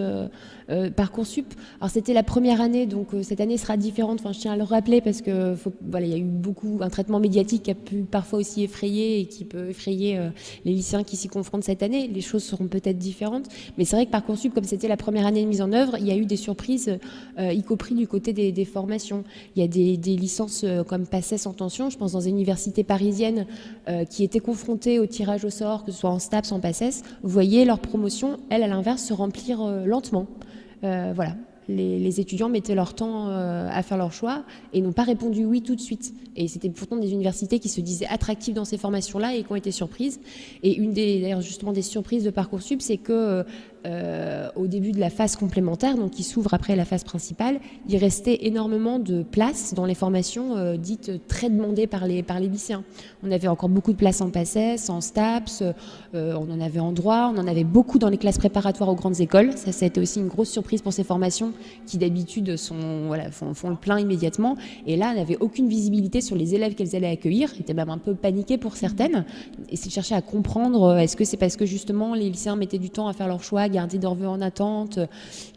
Parcoursup. Alors c'était la première année, donc cette année sera différente. Enfin, je tiens à le rappeler parce que voilà, il y a eu un traitement médiatique qui a pu parfois aussi effrayer et qui peut effrayer les lycéens qui s'y confrontent cette année. Les choses seront peut-être différentes, mais c'est vrai que Parcoursup, comme c'était la première année de mise en œuvre, il y a eu des surprises, y compris du côté des formations. Il y a des licences comme PACES en tension, je pense dans une université parisienne qui étaient confrontées au tirage au sort, que ce soit en STAPS, en PACES, vous voyez leur promotion, elle, à l'inverse, se remplir lentement. Voilà. Les étudiants mettaient leur temps à faire leur choix et n'ont pas répondu oui tout de suite. Et c'était pourtant des universités qui se disaient attractives dans ces formations-là et qui ont été surprises. Et d'ailleurs, justement, des surprises de Parcoursup, c'est que au début de la phase complémentaire, donc qui s'ouvre après la phase principale, il restait énormément de places dans les formations dites très demandées par les lycéens. On avait encore beaucoup de places en PACES, en STAPS, on en avait en droit, on en avait beaucoup dans les classes préparatoires aux grandes écoles. Ça a été aussi une grosse surprise pour ces formations qui d'habitude font le plein immédiatement. Et là, on n'avait aucune visibilité sur les élèves qu'elles allaient accueillir. Ils étaient même un peu paniqués pour certaines. Et c'est de chercher à comprendre, est-ce que c'est parce que justement les lycéens mettaient du temps à faire leur choix, garder leurs vœux en attente.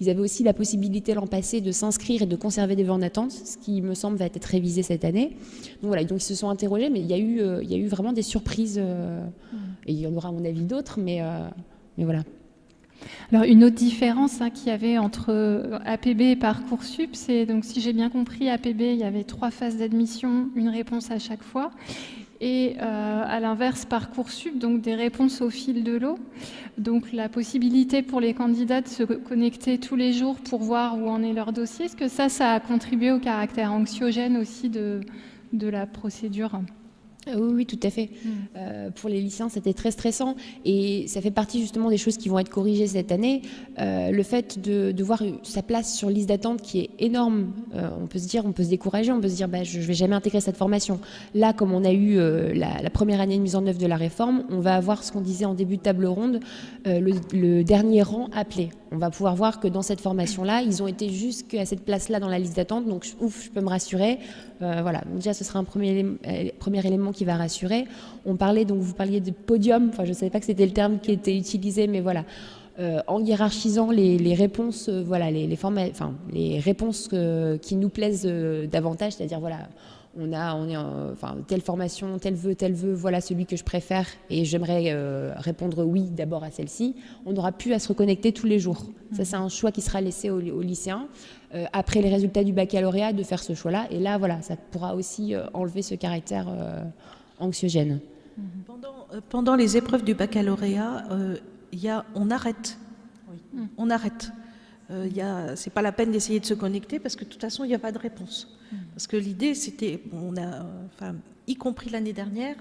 Ils avaient aussi la possibilité l'an passé de s'inscrire et de conserver des vœux en attente, ce qui me semble va être révisé cette année. Donc voilà, donc ils se sont interrogés, mais il y a eu vraiment des surprises. Et il y en aura à mon avis d'autres, mais voilà. Alors une autre différence qu'il y avait entre APB et Parcoursup, c'est donc si j'ai bien compris, APB, il y avait 3 phases d'admission, une réponse à chaque fois. Et à l'inverse, Parcoursup, donc des réponses au fil de l'eau. Donc la possibilité pour les candidats de se connecter tous les jours pour voir où en est leur dossier. Est-ce que ça a contribué au caractère anxiogène aussi de la procédure ? Oui, tout à fait. Pour les lycéens, c'était très stressant et ça fait partie justement des choses qui vont être corrigées cette année. Le fait de voir sa place sur liste d'attente qui est énorme, on peut se décourager, on peut se dire je ne vais jamais intégrer cette formation. Là, comme on a eu la première année de mise en œuvre de la réforme, on va avoir ce qu'on disait en début de table ronde, le dernier rang appelé. On va pouvoir voir que dans cette formation-là, ils ont été jusqu'à cette place-là dans la liste d'attente, donc je peux me rassurer. Voilà, donc déjà ce sera un premier élément qui va rassurer. Vous parliez de podium, enfin je ne savais pas que c'était le terme qui était utilisé, mais voilà. En hiérarchisant les réponses, les réponses qui nous plaisent davantage, c'est-à-dire voilà, telle formation, tel vœu, voilà celui que je préfère et j'aimerais répondre oui d'abord à celle-ci. On n'aura plus à se reconnecter tous les jours. Ça, c'est un choix qui sera laissé aux lycéens. Après les résultats du baccalauréat, de faire ce choix-là. Et là, voilà, ça pourra aussi enlever ce caractère anxiogène. Pendant les épreuves du baccalauréat, on arrête. Oui. On arrête. C'est pas la peine d'essayer de se connecter parce que de toute façon, il n'y a pas de réponse. Parce que l'idée, c'était, y compris l'année dernière,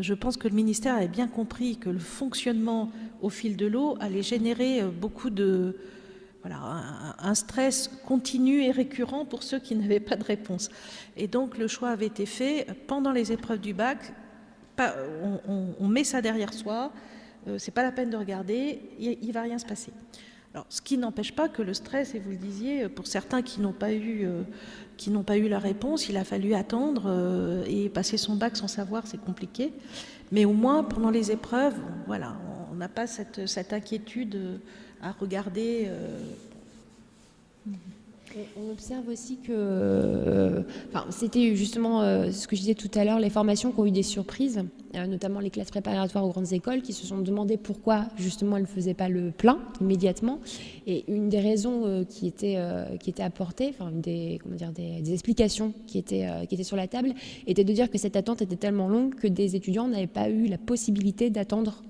je pense que le ministère avait bien compris que le fonctionnement au fil de l'eau allait générer beaucoup de... un stress continu et récurrent pour ceux qui n'avaient pas de réponse. Et donc, le choix avait été fait pendant les épreuves du bac. On met ça derrière soi, c'est pas la peine de regarder, il va rien se passer. Alors, ce qui n'empêche pas que le stress, et vous le disiez, pour certains qui n'ont pas eu la réponse, il a fallu attendre et passer son bac sans savoir, c'est compliqué. Mais au moins, pendant les épreuves, voilà, on n'a pas cette inquiétude à regarder. On observe aussi que, c'était justement ce que je disais tout à l'heure, les formations qui ont eu des surprises, notamment les classes préparatoires aux grandes écoles, qui se sont demandé pourquoi justement elles ne faisaient pas le plein immédiatement. Et une des raisons qui était apportée, des explications qui étaient sur la table, était de dire que cette attente était tellement longue que des étudiants n'avaient pas eu la possibilité d'attendre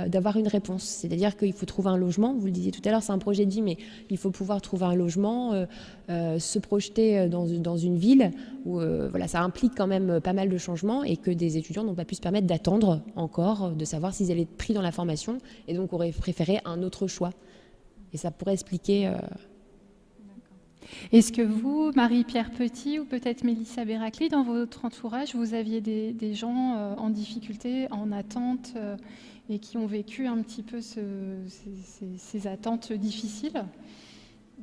d'avoir une réponse. C'est-à-dire qu'il faut trouver un logement, vous le disiez tout à l'heure, c'est un projet de vie, mais il faut pouvoir trouver un logement, se projeter dans une ville où ça implique quand même pas mal de changements et que des étudiants n'ont pas pu se permettre d'attendre encore, de savoir s'ils allaient être pris dans la formation et donc auraient préféré un autre choix. Et ça pourrait expliquer... Est-ce que vous, Marie-Pierre Petit ou peut-être Mélissa Béracli, dans votre entourage, vous aviez des gens en difficulté, en attente et qui ont vécu un petit peu ces attentes difficiles?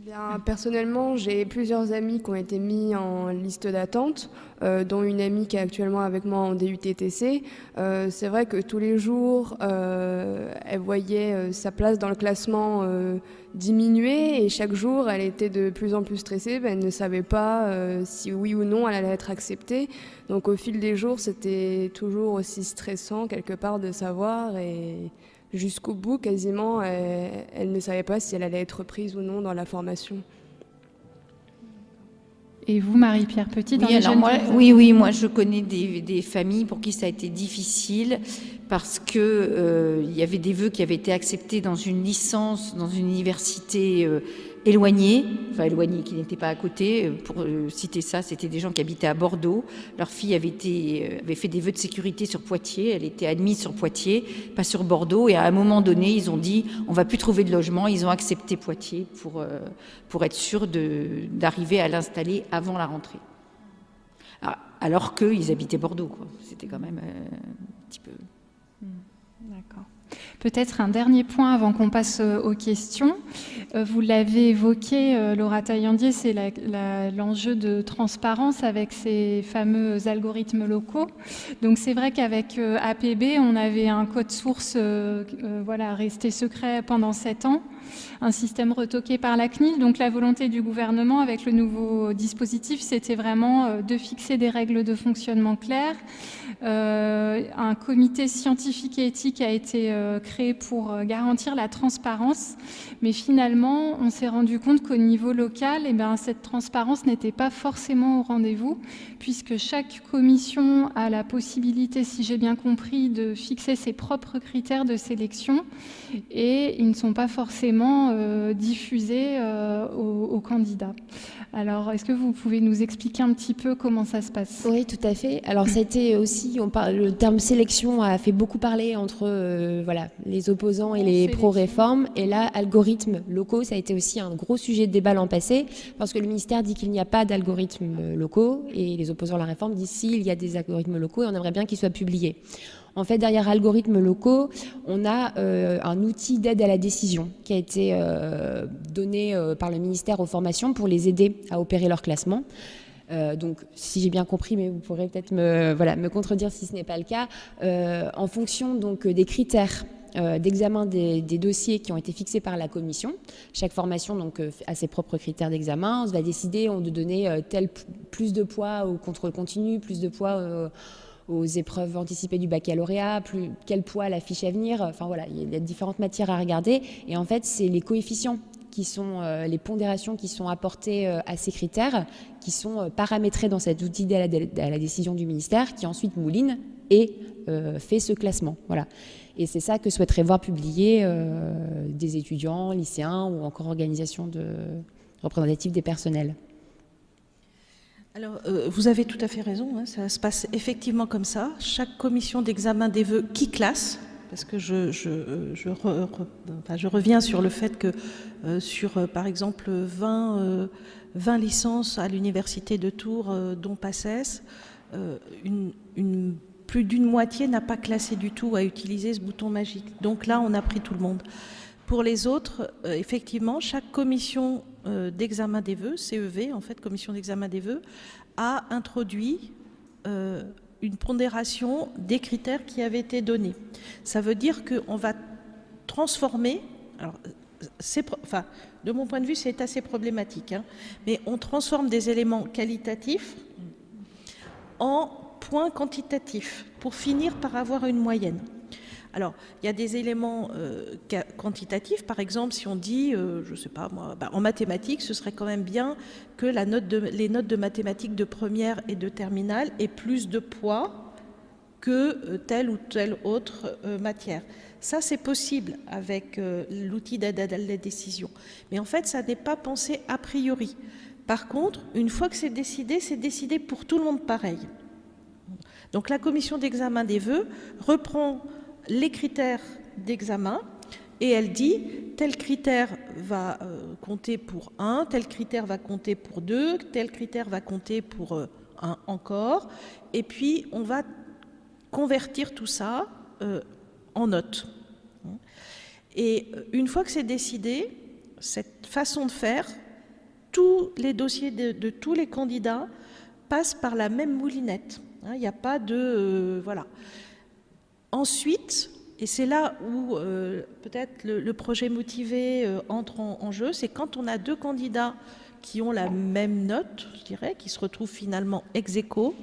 Bien, personnellement, j'ai plusieurs amis qui ont été mis en liste d'attente, dont une amie qui est actuellement avec moi en DUT-TC. C'est vrai que tous les jours, elle voyait sa place dans le classement diminuer et chaque jour, elle était de plus en plus stressée. Elle ne savait pas si oui ou non elle allait être acceptée. Donc au fil des jours, c'était toujours aussi stressant quelque part de savoir et... Jusqu'au bout, quasiment, elle ne savait pas si elle allait être prise ou non dans la formation. Et vous, Marie-Pierre Petit, dans moi je connais des familles pour qui ça a été difficile parce que il y avait des vœux qui avaient été acceptés dans une licence, dans une université éloignée, qui n'était pas à côté. Pour citer ça, c'était des gens qui habitaient à Bordeaux. Leur fille avait fait des vœux de sécurité sur Poitiers. Elle était admise sur Poitiers, pas sur Bordeaux. Et à un moment donné, ils ont dit on va plus trouver de logement. Ils ont accepté Poitiers pour être sûrs d'arriver à l'installer avant la rentrée. Alors qu'ils habitaient Bordeaux, quoi. C'était quand même un petit peu... D'accord. Peut-être un dernier point avant qu'on passe aux questions. Vous l'avez évoqué, Laura Taillandier, c'est l'enjeu de transparence avec ces fameux algorithmes locaux. Donc c'est vrai qu'avec APB, on avait un code source resté secret pendant 7 ans, un système retoqué par la CNIL. Donc la volonté du gouvernement avec le nouveau dispositif, c'était vraiment de fixer des règles de fonctionnement claires. Un comité scientifique et éthique a été créé pour garantir la transparence, mais finalement on s'est rendu compte qu'au niveau local, cette transparence n'était pas forcément au rendez-vous, puisque chaque commission a la possibilité, si j'ai bien compris, de fixer ses propres critères de sélection et ils ne sont pas forcément diffusés aux candidats. Alors, est-ce que vous pouvez nous expliquer un petit peu comment ça se passe? Oui, tout à fait. Alors, c'était aussi, le terme sélection a fait beaucoup parler entre les opposants et les pro-réformes. Et là, algorithmes locaux, ça a été aussi un gros sujet de débat l'an passé, parce que le ministère dit qu'il n'y a pas d'algorithmes locaux, et les opposants à la réforme disent si, il y a des algorithmes locaux, et on aimerait bien qu'ils soient publiés. En fait, derrière algorithmes locaux, on a un outil d'aide à la décision qui a été donné par le ministère aux formations pour les aider à opérer leur classement. Donc, si j'ai bien compris, mais vous pourrez peut-être me contredire si ce n'est pas le cas, en fonction donc des critères d'examen des dossiers qui ont été fixés par la commission. Chaque formation donc, a ses propres critères d'examen. On va décider de donner plus de poids au contrôle continu, plus de poids aux épreuves anticipées du baccalauréat, quel poids la fiche à venir. Enfin voilà, il y a différentes matières à regarder. Et en fait, c'est les coefficients qui sont les pondérations qui sont apportées à ces critères, qui sont paramétrés dans cet outil d'aide à la décision du ministère, qui ensuite mouline et fait ce classement. Voilà. Et c'est ça que souhaiteraient voir publier des étudiants, lycéens ou encore organisations représentatives des personnels. Alors, vous avez tout à fait raison, hein, ça se passe effectivement comme ça. Chaque commission d'examen des vœux qui classe, parce que je reviens sur le fait que sur, par exemple, 20 licences à l'université de Tours, dont PACES, plus d'une moitié n'a pas classé du tout, a utilisé ce bouton magique. Donc là, on a pris tout le monde. Pour les autres, effectivement, chaque commission d'examen des vœux, CEV, en fait, commission d'examen des vœux, a introduit une pondération des critères qui avaient été donnés. Ça veut dire qu'on va transformer, alors enfin, de mon point de vue, c'est assez problématique, hein, mais on transforme des éléments qualitatifs en points quantitatifs pour finir par avoir une moyenne. Alors, il y a des éléments quantitatifs, par exemple, si on dit, je ne sais pas moi, en mathématiques, ce serait quand même bien que les notes de mathématiques de première et de terminale aient plus de poids que telle ou telle autre matière. Ça, c'est possible avec l'outil d'aide à la décision. Mais en fait, ça n'est pas pensé a priori. Par contre, une fois que c'est décidé pour tout le monde pareil. Donc la commission d'examen des vœux reprend les critères d'examen et elle dit tel critère va compter pour 1, tel critère va compter pour 2, tel critère va compter pour 1 encore, et puis on va convertir tout ça en notes. Et une fois que c'est décidé, cette façon de faire, tous les dossiers de tous les candidats passent par la même moulinette. Il n'y a pas de... voilà. Ensuite, et c'est là où peut-être le projet motivé entre en jeu, c'est quand on a deux candidats qui ont la même note, je dirais, qui se retrouvent finalement ex aequo,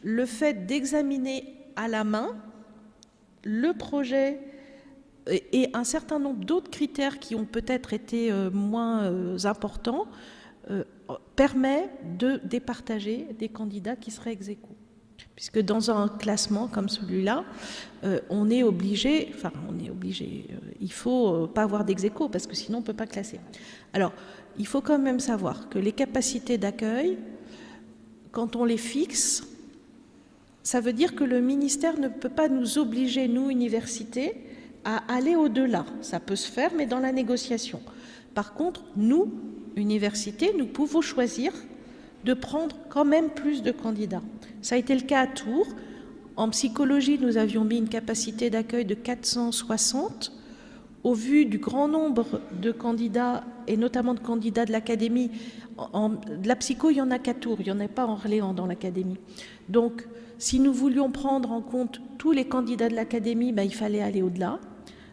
le fait d'examiner à la main le projet et un certain nombre d'autres critères qui ont peut-être été moins importants permet de départager des candidats qui seraient ex aequo. Puisque dans un classement comme celui-là, on est obligé, il faut pas avoir d'ex aequo parce que sinon on ne peut pas classer. Alors, il faut quand même savoir que les capacités d'accueil, quand on les fixe, ça veut dire que le ministère ne peut pas nous obliger, nous, universités, à aller au-delà. Ça peut se faire, mais dans la négociation. Par contre, nous, universités, nous pouvons choisir de prendre quand même plus de candidats. Ça a été le cas à Tours. En psychologie, nous avions mis une capacité d'accueil de 460. Au vu du grand nombre de candidats, et notamment de candidats de l'académie, de la psycho, il n'y en a qu'à Tours, il n'y en a pas en Orléans dans l'académie. Donc, si nous voulions prendre en compte tous les candidats de l'académie, il fallait aller au-delà.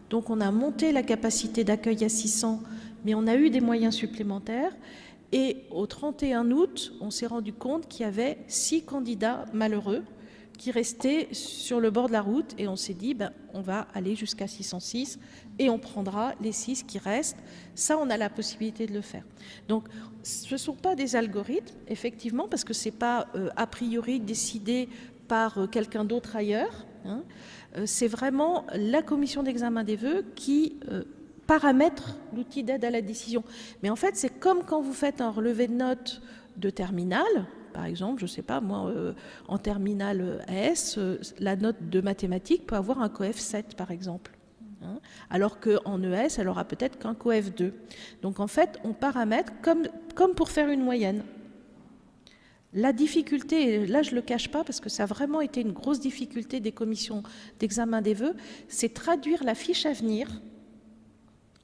Donc, on a monté la capacité d'accueil à 600, mais on a eu des moyens supplémentaires. Et au 31 août, on s'est rendu compte qu'il y avait 6 candidats malheureux qui restaient sur le bord de la route et on s'est dit, on va aller jusqu'à 606 et on prendra les 6 qui restent. Ça, on a la possibilité de le faire. Donc, ce ne sont pas des algorithmes, effectivement, parce que ce n'est pas a priori décidé par quelqu'un d'autre ailleurs. Hein. C'est vraiment la commission d'examen des vœux qui... paramètre l'outil d'aide à la décision. Mais en fait, c'est comme quand vous faites un relevé de notes de terminale, par exemple, je ne sais pas, moi, en terminale S, la note de mathématiques peut avoir un coef 7, par exemple. Hein, alors qu'en ES, elle aura peut-être qu'un coef 2. Donc, en fait, on paramètre comme pour faire une moyenne. La difficulté, et là je ne le cache pas parce que ça a vraiment été une grosse difficulté des commissions d'examen des vœux, c'est traduire la fiche à venir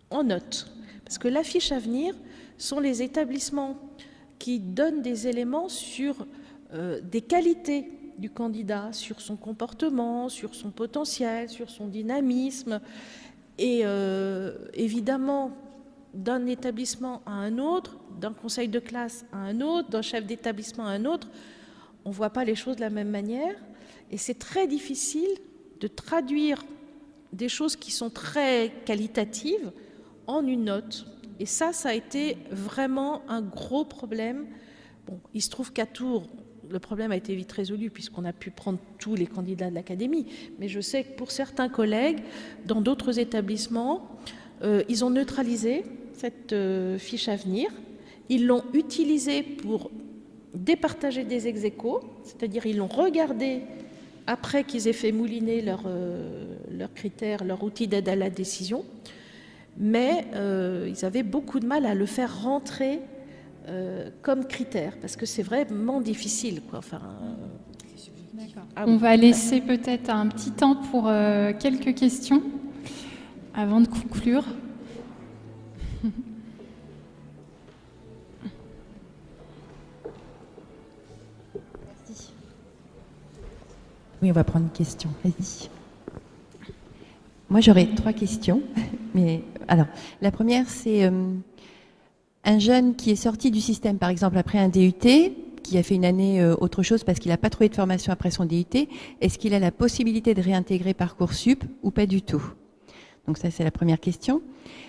en notes. Parce que la fiche à venir sont les établissements qui donnent des éléments sur des qualités du candidat, sur son comportement, sur son potentiel, sur son dynamisme. Et évidemment, d'un établissement à un autre, d'un conseil de classe à un autre, d'un chef d'établissement à un autre, on ne voit pas les choses de la même manière. Et c'est très difficile de traduire des choses qui sont très qualitatives en une note. Et ça a été vraiment un gros problème. Bon, il se trouve qu'à Tours, le problème a été vite résolu puisqu'on a pu prendre tous les candidats de l'académie. Mais je sais que pour certains collègues, dans d'autres établissements, ils ont neutralisé cette fiche à venir. Ils l'ont utilisée pour départager des ex aequo, c'est-à-dire ils l'ont regardé après qu'ils aient fait mouliner leurs critères, leur outil d'aide à la décision. Mais ils avaient beaucoup de mal à le faire rentrer comme critère, parce que c'est vraiment difficile, quoi. Enfin, On va laisser peut-être un petit temps pour quelques questions avant de conclure. Merci. Oui, on va prendre une question. Vas-y. Moi, j'aurais 3 questions. Mais alors, la première, c'est un jeune qui est sorti du système, par exemple, après un DUT, qui a fait une année autre chose parce qu'il n'a pas trouvé de formation après son DUT, est-ce qu'il a la possibilité de réintégrer Parcoursup ou pas du tout? Donc ça, c'est la première question.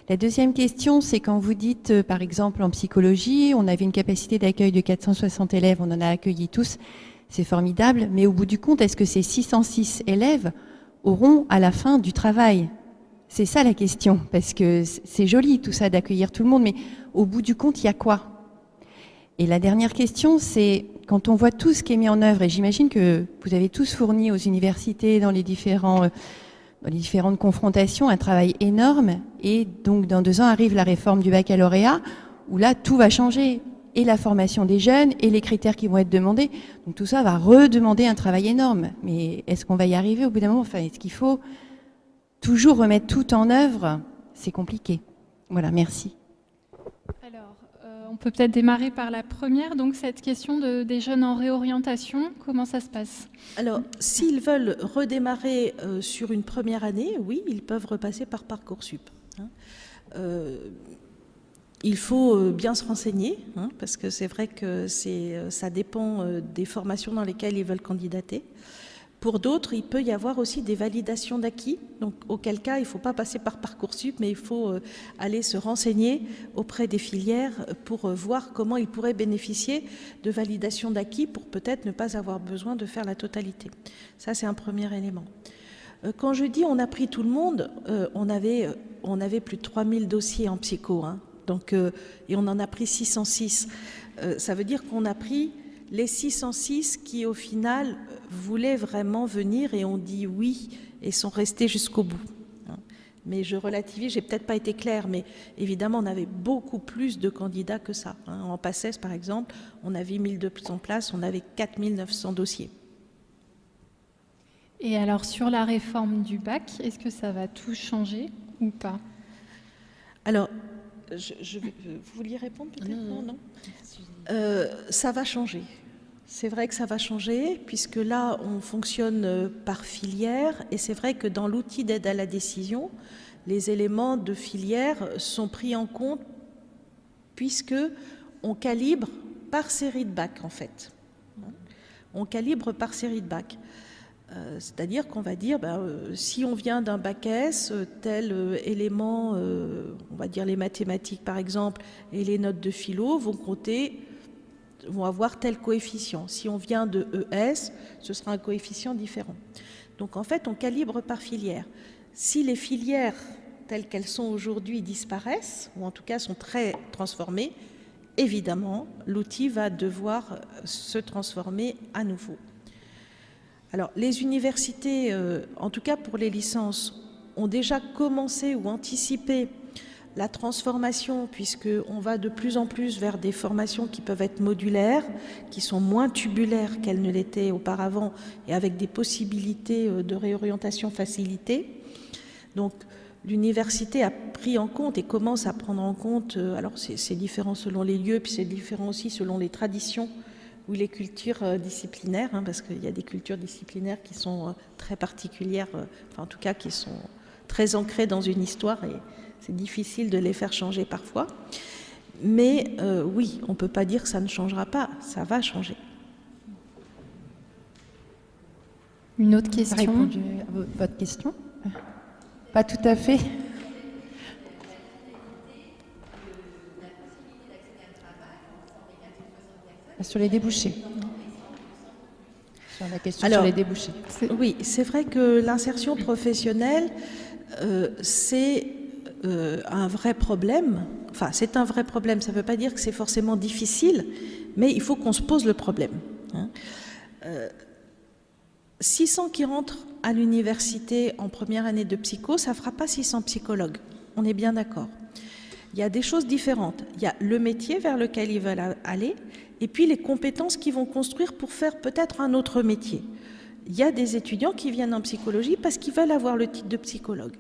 La deuxième question, c'est quand vous dites, par exemple, en psychologie, on avait une capacité d'accueil de 460 élèves, on en a accueilli tous, c'est formidable, mais au bout du compte, est-ce que ces 606 élèves auront à la fin du travail? C'est ça la question, parce que c'est joli tout ça d'accueillir tout le monde, mais au bout du compte, il y a quoi? Et la dernière question, c'est quand on voit tout ce qui est mis en œuvre, et j'imagine que vous avez tous fourni aux universités, dans les différentes confrontations, un travail énorme, et donc dans 2 ans arrive la réforme du baccalauréat, où là tout va changer, et la formation des jeunes, et les critères qui vont être demandés, donc tout ça va redemander un travail énorme. Mais est-ce qu'on va y arriver au bout d'un moment? Enfin, est-ce qu'il faut toujours remettre tout en œuvre? C'est compliqué. Voilà, merci. Alors, on peut peut-être démarrer par la première, donc cette question des jeunes en réorientation, comment ça se passe? Alors, s'ils veulent redémarrer sur une première année, oui, ils peuvent repasser par Parcoursup. Il faut bien se renseigner, parce que c'est vrai que ça dépend des formations dans lesquelles ils veulent candidater. Pour d'autres, il peut y avoir aussi des validations d'acquis, donc auquel cas il ne faut pas passer par Parcoursup, mais il faut aller se renseigner auprès des filières pour voir comment ils pourraient bénéficier de validations d'acquis pour peut-être ne pas avoir besoin de faire la totalité. Ça, c'est un premier élément. Quand je dis on a pris tout le monde, on avait plus de 3000 dossiers en psycho, donc, et on en a pris 606. Ça veut dire qu'on a pris les 606 qui, au final, voulaient vraiment venir et ont dit oui et sont restés jusqu'au bout. Mais je relativise, j'ai peut-être pas été claire, mais évidemment, on avait beaucoup plus de candidats que ça. En PACES, par exemple, on avait 1200 places, on avait 4900 dossiers. Et alors, sur la réforme du bac, est-ce que ça va tout changer ou pas? Alors, vous vouliez répondre peut-être? Non. Ça va changer. C'est vrai que ça va changer, puisque là, on fonctionne par filière, et c'est vrai que dans l'outil d'aide à la décision, les éléments de filière sont pris en compte, puisque on calibre par série de bac, en fait. On calibre par série de bac. C'est-à-dire qu'on va dire, si on vient d'un bac S, tel élément, on va dire les mathématiques par exemple, et les notes de philo vont avoir tel coefficient. Si on vient de ES, ce sera un coefficient différent. Donc en fait, on calibre par filière. Si les filières telles qu'elles sont aujourd'hui disparaissent, ou en tout cas sont très transformées, évidemment, l'outil va devoir se transformer à nouveau. Alors, les universités, en tout cas pour les licences, ont déjà commencé ou anticipé la transformation, puisqu'on va de plus en plus vers des formations qui peuvent être modulaires, qui sont moins tubulaires qu'elles ne l'étaient auparavant, et avec des possibilités de réorientation facilitée. Donc, l'université a pris en compte et commence à prendre en compte, alors c'est différent selon les lieux, puis c'est différent aussi selon les traditions ou les cultures disciplinaires, parce qu'il y a des cultures disciplinaires qui sont très particulières, enfin en tout cas qui sont très ancrées dans une histoire, et c'est difficile de les faire changer parfois. Mais oui, on ne peut pas dire que ça ne changera pas, ça va changer. Une autre question? Répondu à votre question? Pas tout à fait. Sur les débouchés. Sur la question sur les débouchés. Oui, c'est vrai que l'insertion professionnelle, c'est un vrai problème. Enfin, c'est un vrai problème. Ça ne veut pas dire que c'est forcément difficile, mais il faut qu'on se pose le problème. 600 qui rentrent à l'université en première année de psycho, ça ne fera pas 600 psychologues. On est bien d'accord. Il y a des choses différentes. Il y a le métier vers lequel ils veulent aller, et puis les compétences qu'ils vont construire pour faire peut-être un autre métier. Il y a des étudiants qui viennent en psychologie parce qu'ils veulent avoir le titre de psychologue.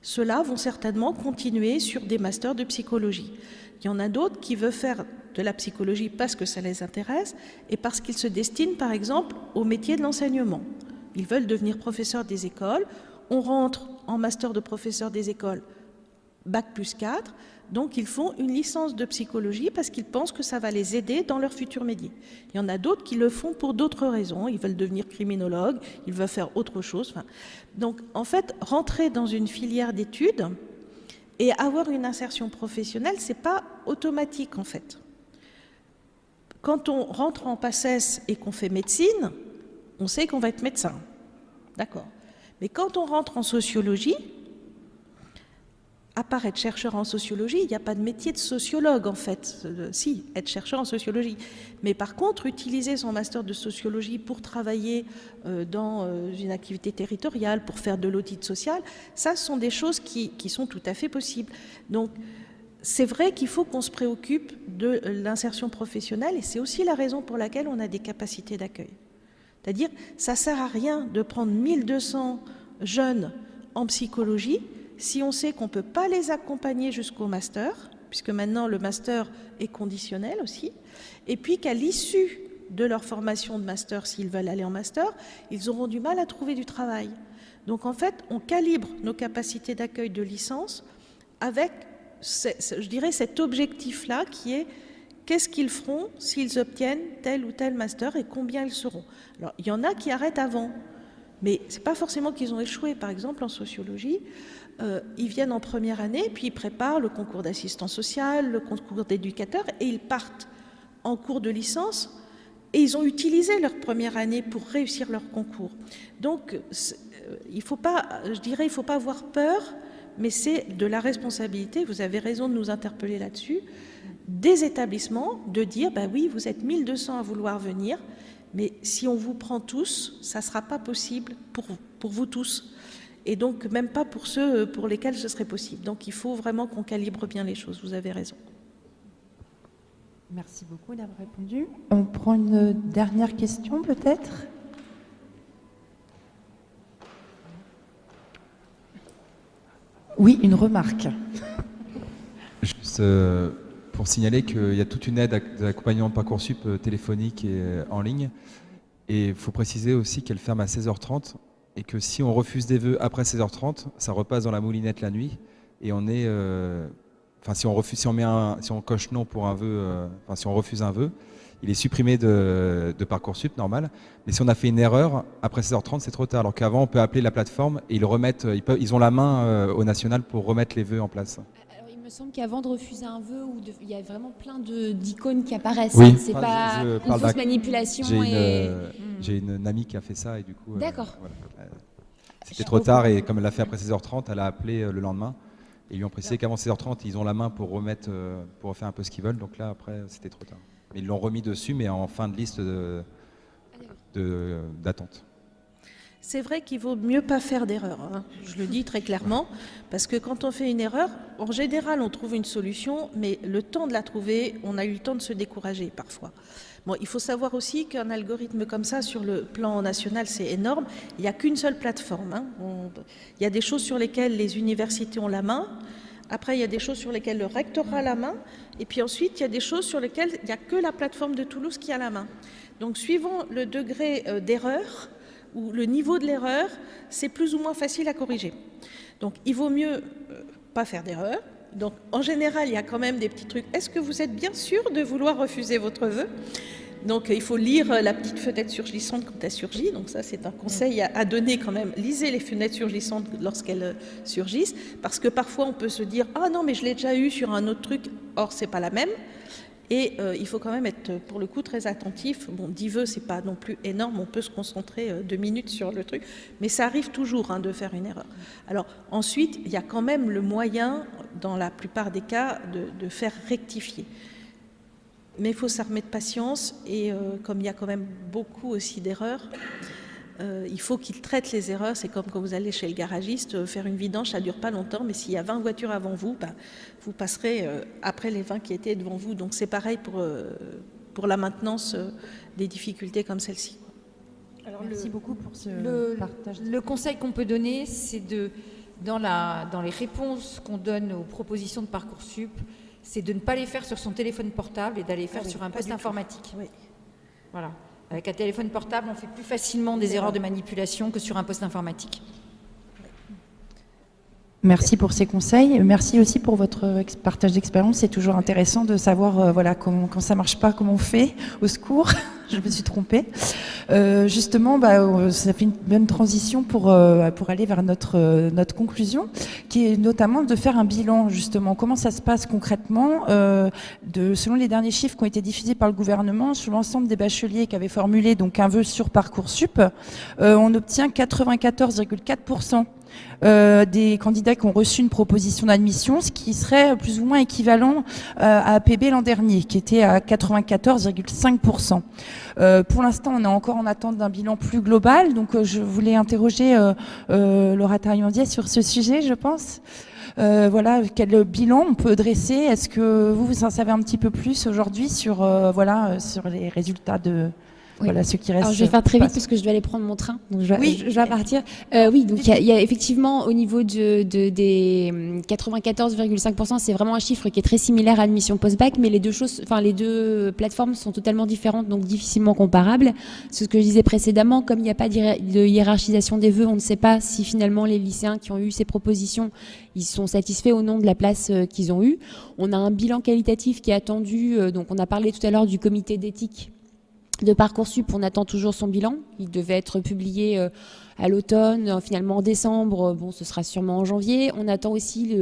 Ceux-là vont certainement continuer sur des masters de psychologie. Il y en a d'autres qui veulent faire de la psychologie parce que ça les intéresse et parce qu'ils se destinent, par exemple, au métier de l'enseignement. Ils veulent devenir professeurs des écoles. On rentre en master de professeur des écoles Bac plus 4, donc ils font une licence de psychologie parce qu'ils pensent que ça va les aider dans leur futur métier. Il y en a d'autres qui le font pour d'autres raisons, ils veulent devenir criminologues, ils veulent faire autre chose. Donc en fait, rentrer dans une filière d'études et avoir une insertion professionnelle, c'est pas automatique en fait. Quand on rentre en PACES et qu'on fait médecine, on sait qu'on va être médecin, d'accord. Mais quand on rentre en sociologie, à part être chercheur en sociologie, il n'y a pas de métier de sociologue en fait. Si, être chercheur en sociologie. Mais par contre, utiliser son master de sociologie pour travailler dans une activité territoriale, pour faire de l'audit social, ça ce sont des choses qui sont tout à fait possibles. Donc c'est vrai qu'il faut qu'on se préoccupe de l'insertion professionnelle et c'est aussi la raison pour laquelle on a des capacités d'accueil. C'est-à-dire, ça ne sert à rien de prendre 1200 jeunes en psychologie si on sait qu'on ne peut pas les accompagner jusqu'au master, puisque maintenant le master est conditionnel aussi, et puis qu'à l'issue de leur formation de master, s'ils veulent aller en master, ils auront du mal à trouver du travail. Donc en fait, on calibre nos capacités d'accueil de licence avec, je dirais, cet objectif-là qui est qu'est-ce qu'ils feront s'ils obtiennent tel ou tel master et combien ils seront. Alors, il y en a qui arrêtent avant, mais ce n'est pas forcément qu'ils ont échoué. Par exemple, en sociologie, ils viennent en première année, puis ils préparent le concours d'assistant social, le concours d'éducateur, et ils partent en cours de licence, et ils ont utilisé leur première année pour réussir leur concours. Donc, il ne faut pas, je dirais, il ne faut pas avoir peur, mais c'est de la responsabilité, vous avez raison de nous interpeller là-dessus, des établissements, de dire, ben oui, vous êtes 1200 à vouloir venir, mais si on vous prend tous, ça ne sera pas possible pour vous tous. Et donc, même pas pour ceux pour lesquels ce serait possible. Donc, il faut vraiment qu'on calibre bien les choses. Vous avez raison. Merci beaucoup d'avoir répondu. On prend une dernière question, peut-être ? Oui, une remarque. Juste pour signaler qu'il y a toute une aide d'accompagnement de Parcoursup téléphonique et en ligne. Et il faut préciser aussi qu'elle ferme à 16h30 et que si on refuse des vœux après 16h30, ça repasse dans la moulinette la nuit et on est... Enfin, si on refuse, si on coche non pour un vœu, enfin si on refuse un vœu, il est supprimé de Parcoursup normal. Mais si on a fait une erreur après 16h30, c'est trop tard. Alors qu'avant, on peut appeler la plateforme et ils ont la main au national pour remettre les vœux en place. Alors, il me semble qu'avant de refuser un vœu, il y a vraiment plein d'icônes qui apparaissent. Oui. C'est pas une fausse manipulation. J'ai une amie qui a fait ça et du coup, d'accord. Voilà. C'était trop tard et comme elle l'a fait après 16h30, elle a appelé le lendemain. Ils lui ont précisé qu'avant 16h30, ils ont la main pour remettre, pour refaire un peu ce qu'ils veulent. Donc là, après, c'était trop tard. Mais ils l'ont remis dessus, mais en fin de liste d'attente. C'est vrai qu'il vaut mieux pas faire d'erreur, hein. Je le dis très clairement, parce que quand on fait une erreur, en général, on trouve une solution, mais le temps de la trouver, on a eu le temps de se décourager parfois. Bon, il faut savoir aussi qu'un algorithme comme ça, sur le plan national, c'est énorme. Il n'y a qu'une seule plateforme, hein. Il y a des choses sur lesquelles les universités ont la main. Après, il y a des choses sur lesquelles le rectorat a la main. Et puis ensuite, il y a des choses sur lesquelles il n'y a que la plateforme de Toulouse qui a la main. Donc, suivant le degré d'erreur ou le niveau de l'erreur, c'est plus ou moins facile à corriger. Donc, il vaut mieux pas faire d'erreur. Donc, en général, il y a quand même des petits trucs. Est-ce que vous êtes bien sûr de vouloir refuser votre vœu ? Donc, il faut lire la petite fenêtre surgissante quand elle surgit. Donc, ça, c'est un conseil à donner quand même. Lisez les fenêtres surgissantes lorsqu'elles surgissent. Parce que parfois, on peut se dire « Ah non, mais je l'ai déjà eu sur un autre truc. » Or, c'est pas la même. Et il faut quand même être, pour le coup, très attentif. Bon, 10 vœux, c'est pas non plus énorme. On peut se concentrer 2 minutes sur le truc. Mais ça arrive toujours de faire une erreur. Alors, ensuite, il y a quand même le moyen, dans la plupart des cas, de faire rectifier. Mais il faut s'armer de patience et comme il y a quand même beaucoup aussi d'erreurs, il faut qu'ils traitent les erreurs. C'est comme quand vous allez chez le garagiste, faire une vidange, ça ne dure pas longtemps, mais s'il y a 20 voitures avant vous, vous passerez après les 20 qui étaient devant vous. Donc c'est pareil pour la maintenance des difficultés comme celle-ci. Alors merci beaucoup pour ce partage. Le conseil qu'on peut donner, c'est dans les réponses qu'on donne aux propositions de Parcoursup, c'est de ne pas les faire sur son téléphone portable et d'aller faire sur un poste informatique. Oui. Voilà. Avec un téléphone portable, on fait plus facilement des erreurs de manipulation que sur un poste informatique. Merci pour ces conseils. Merci aussi pour votre partage d'expérience. C'est toujours intéressant de savoir voilà, quand ça ne marche pas, comment on fait. Au secours, je me suis trompée. Justement, ça fait une bonne transition pour aller vers notre conclusion, qui est notamment de faire un bilan, justement. Comment ça se passe concrètement selon les derniers chiffres qui ont été diffusés par le gouvernement, sur l'ensemble des bacheliers qui avaient formulé donc, un vœu sur Parcoursup, on obtient 94,4% des candidats qui ont reçu une proposition d'admission, ce qui serait plus ou moins équivalent à APB l'an dernier, qui était à 94,5%. Pour l'instant, on est encore en attente d'un bilan plus global, donc je voulais interroger Laura Taillandier sur ce sujet, je pense. Voilà, quel bilan on peut dresser? Est-ce que vous en savez un petit peu plus aujourd'hui sur, sur les résultats de... Oui. Voilà, ceux qui restent. Alors, je vais faire très vite parce que je dois aller prendre mon train. Donc je vais partir. Oui, donc il y a effectivement au niveau des 94,5%, c'est vraiment un chiffre qui est très similaire à l'admission post-bac, mais les deux plateformes sont totalement différentes, donc difficilement comparables. C'est ce que je disais précédemment, comme il n'y a pas de hiérarchisation des vœux, on ne sait pas si finalement les lycéens qui ont eu ces propositions, ils sont satisfaits ou non de la place qu'ils ont eue. On a un bilan qualitatif qui est attendu, donc on a parlé tout à l'heure du comité d'éthique de Parcoursup, on attend toujours son bilan. Il devait être publié à l'automne, finalement en décembre, bon, ce sera sûrement en janvier. On attend aussi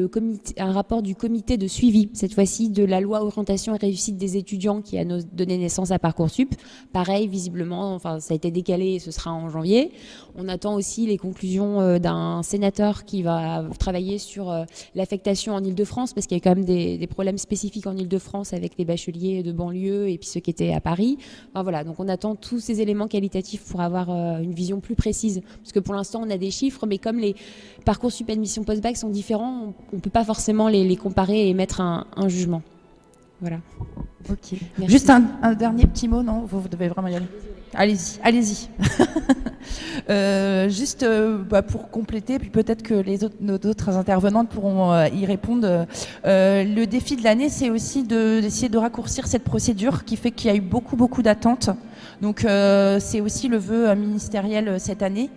un rapport du comité de suivi, cette fois-ci de la loi orientation et réussite des étudiants qui a donné naissance à Parcoursup. Pareil, visiblement, ça a été décalé, ce sera en janvier. On attend aussi les conclusions d'un sénateur qui va travailler sur l'affectation en Ile-de-France, parce qu'il y a quand même des problèmes spécifiques en Ile-de-France avec les bacheliers de banlieue et puis ceux qui étaient à Paris. Enfin, voilà, donc on attend tous ces éléments qualitatifs pour avoir une vision plus précise. Parce que pour l'instant, on a des chiffres, mais comme les Parcoursup admission post-bac sont différents, on ne peut pas forcément les comparer et émettre un jugement. Voilà. Ok. Merci. Juste un dernier petit mot, non? Vous devez vraiment y aller. Allez-y. Juste pour compléter, puis peut-être que nos autres intervenantes pourront y répondre. Le défi de l'année, c'est aussi d'essayer de raccourcir cette procédure qui fait qu'il y a eu beaucoup d'attentes. Donc c'est aussi le vœu ministériel cette année.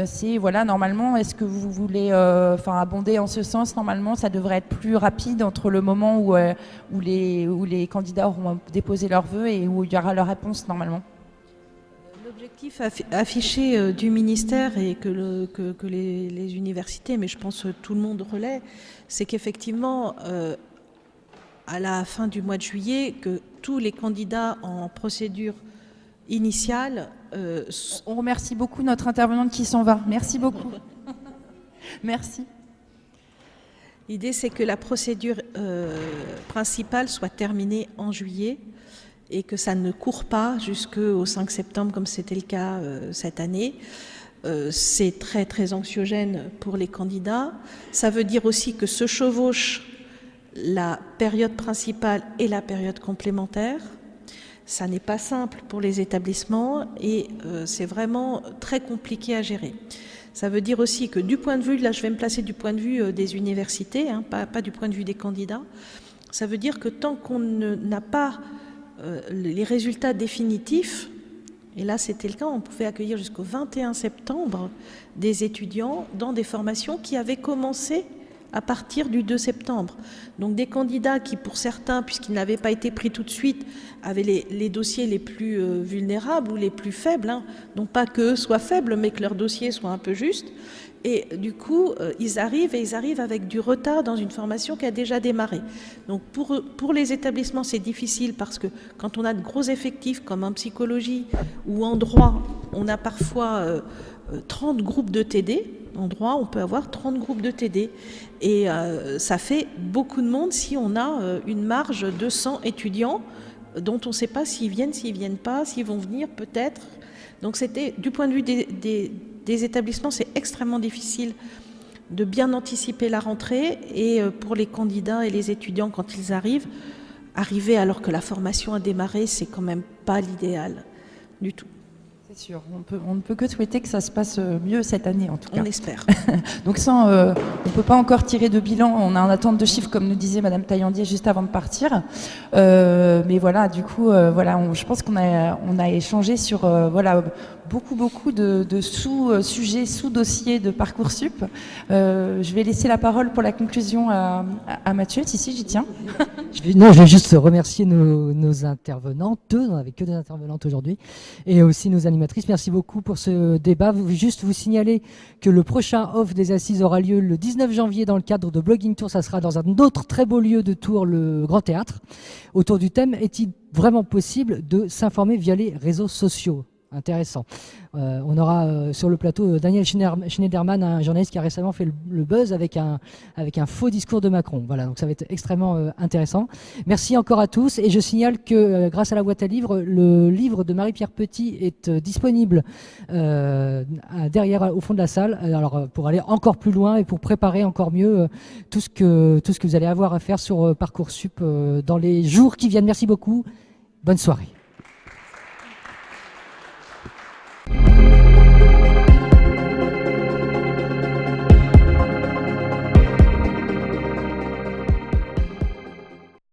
C'est normalement, est-ce que vous voulez abonder en ce sens? Normalement, ça devrait être plus rapide entre le moment où les candidats auront déposé leurs vœux et où il y aura leur réponse normalement. L'objectif affiché du ministère et que les universités, mais je pense que tout le monde relaie, c'est qu'effectivement, à la fin du mois de juillet, que tous les candidats en procédure initiale... On remercie beaucoup notre intervenante qui s'en va. Merci beaucoup. Merci. L'idée, c'est que la procédure principale soit terminée en juillet et que ça ne court pas jusqu'au 5 septembre comme c'était le cas cette année. C'est très anxiogène pour les candidats. Ça veut dire aussi que se chevauchent la période principale et la période complémentaire. Ça n'est pas simple pour les établissements et c'est vraiment très compliqué à gérer. Ça veut dire aussi que du point de vue, là je vais me placer du point de vue des universités, pas du point de vue des candidats, ça veut dire que tant qu'on n'a pas les résultats définitifs, et là c'était le cas, on pouvait accueillir jusqu'au 21 septembre des étudiants dans des formations qui avaient commencé à partir du 2 septembre. Donc des candidats qui, pour certains, puisqu'ils n'avaient pas été pris tout de suite, avaient les dossiers les plus vulnérables ou les plus faibles, non pas qu'eux soient faibles, mais que leur dossier soit un peu juste. Et du coup, ils arrivent avec du retard dans une formation qui a déjà démarré. Donc pour les établissements, c'est difficile parce que quand on a de gros effectifs comme en psychologie ou en droit, on a parfois 30 groupes de TD. En droit, on peut avoir 30 groupes de TD. Et ça fait beaucoup de monde si on a une marge de 100 étudiants dont on ne sait pas s'ils viennent pas, s'ils vont venir peut-être. Donc c'était, du point de vue des établissements, c'est extrêmement difficile de bien anticiper la rentrée. Et pour les candidats et les étudiants, quand ils arriver alors que la formation a démarré, c'est quand même pas l'idéal du tout. C'est sûr, on ne peut que souhaiter que ça se passe mieux cette année en tout cas. On espère. Donc on ne peut pas encore tirer de bilan, on a en attente de chiffres comme nous disait Madame Taillandier juste avant de partir. Mais voilà, du coup, je pense qu'on a échangé sur beaucoup de sous-sujets, sous-dossiers de Parcoursup. Je vais laisser la parole pour la conclusion à Mathieu. Si, j'y tiens. Je vais juste remercier nos intervenantes. On n'avait que des intervenantes aujourd'hui. Et aussi nos animatrices. Merci beaucoup pour ce débat. Juste vous signaler que le prochain off des Assises aura lieu le 19 janvier dans le cadre de Blogging Tour. Ça sera dans un autre très beau lieu de Tours, le Grand Théâtre, autour du thème « Est-il vraiment possible de s'informer via les réseaux sociaux ?» Intéressant. On aura sur le plateau Daniel Schneiderman, un journaliste qui a récemment fait le buzz avec un faux discours de Macron. Voilà, donc ça va être extrêmement intéressant. Merci encore à tous. Et je signale que grâce à la boîte à livres, le livre de Marie-Pierre Petit est disponible derrière, au fond de la salle. Alors pour aller encore plus loin et pour préparer encore mieux tout ce que vous allez avoir à faire sur Parcoursup dans les jours qui viennent. Merci beaucoup. Bonne soirée.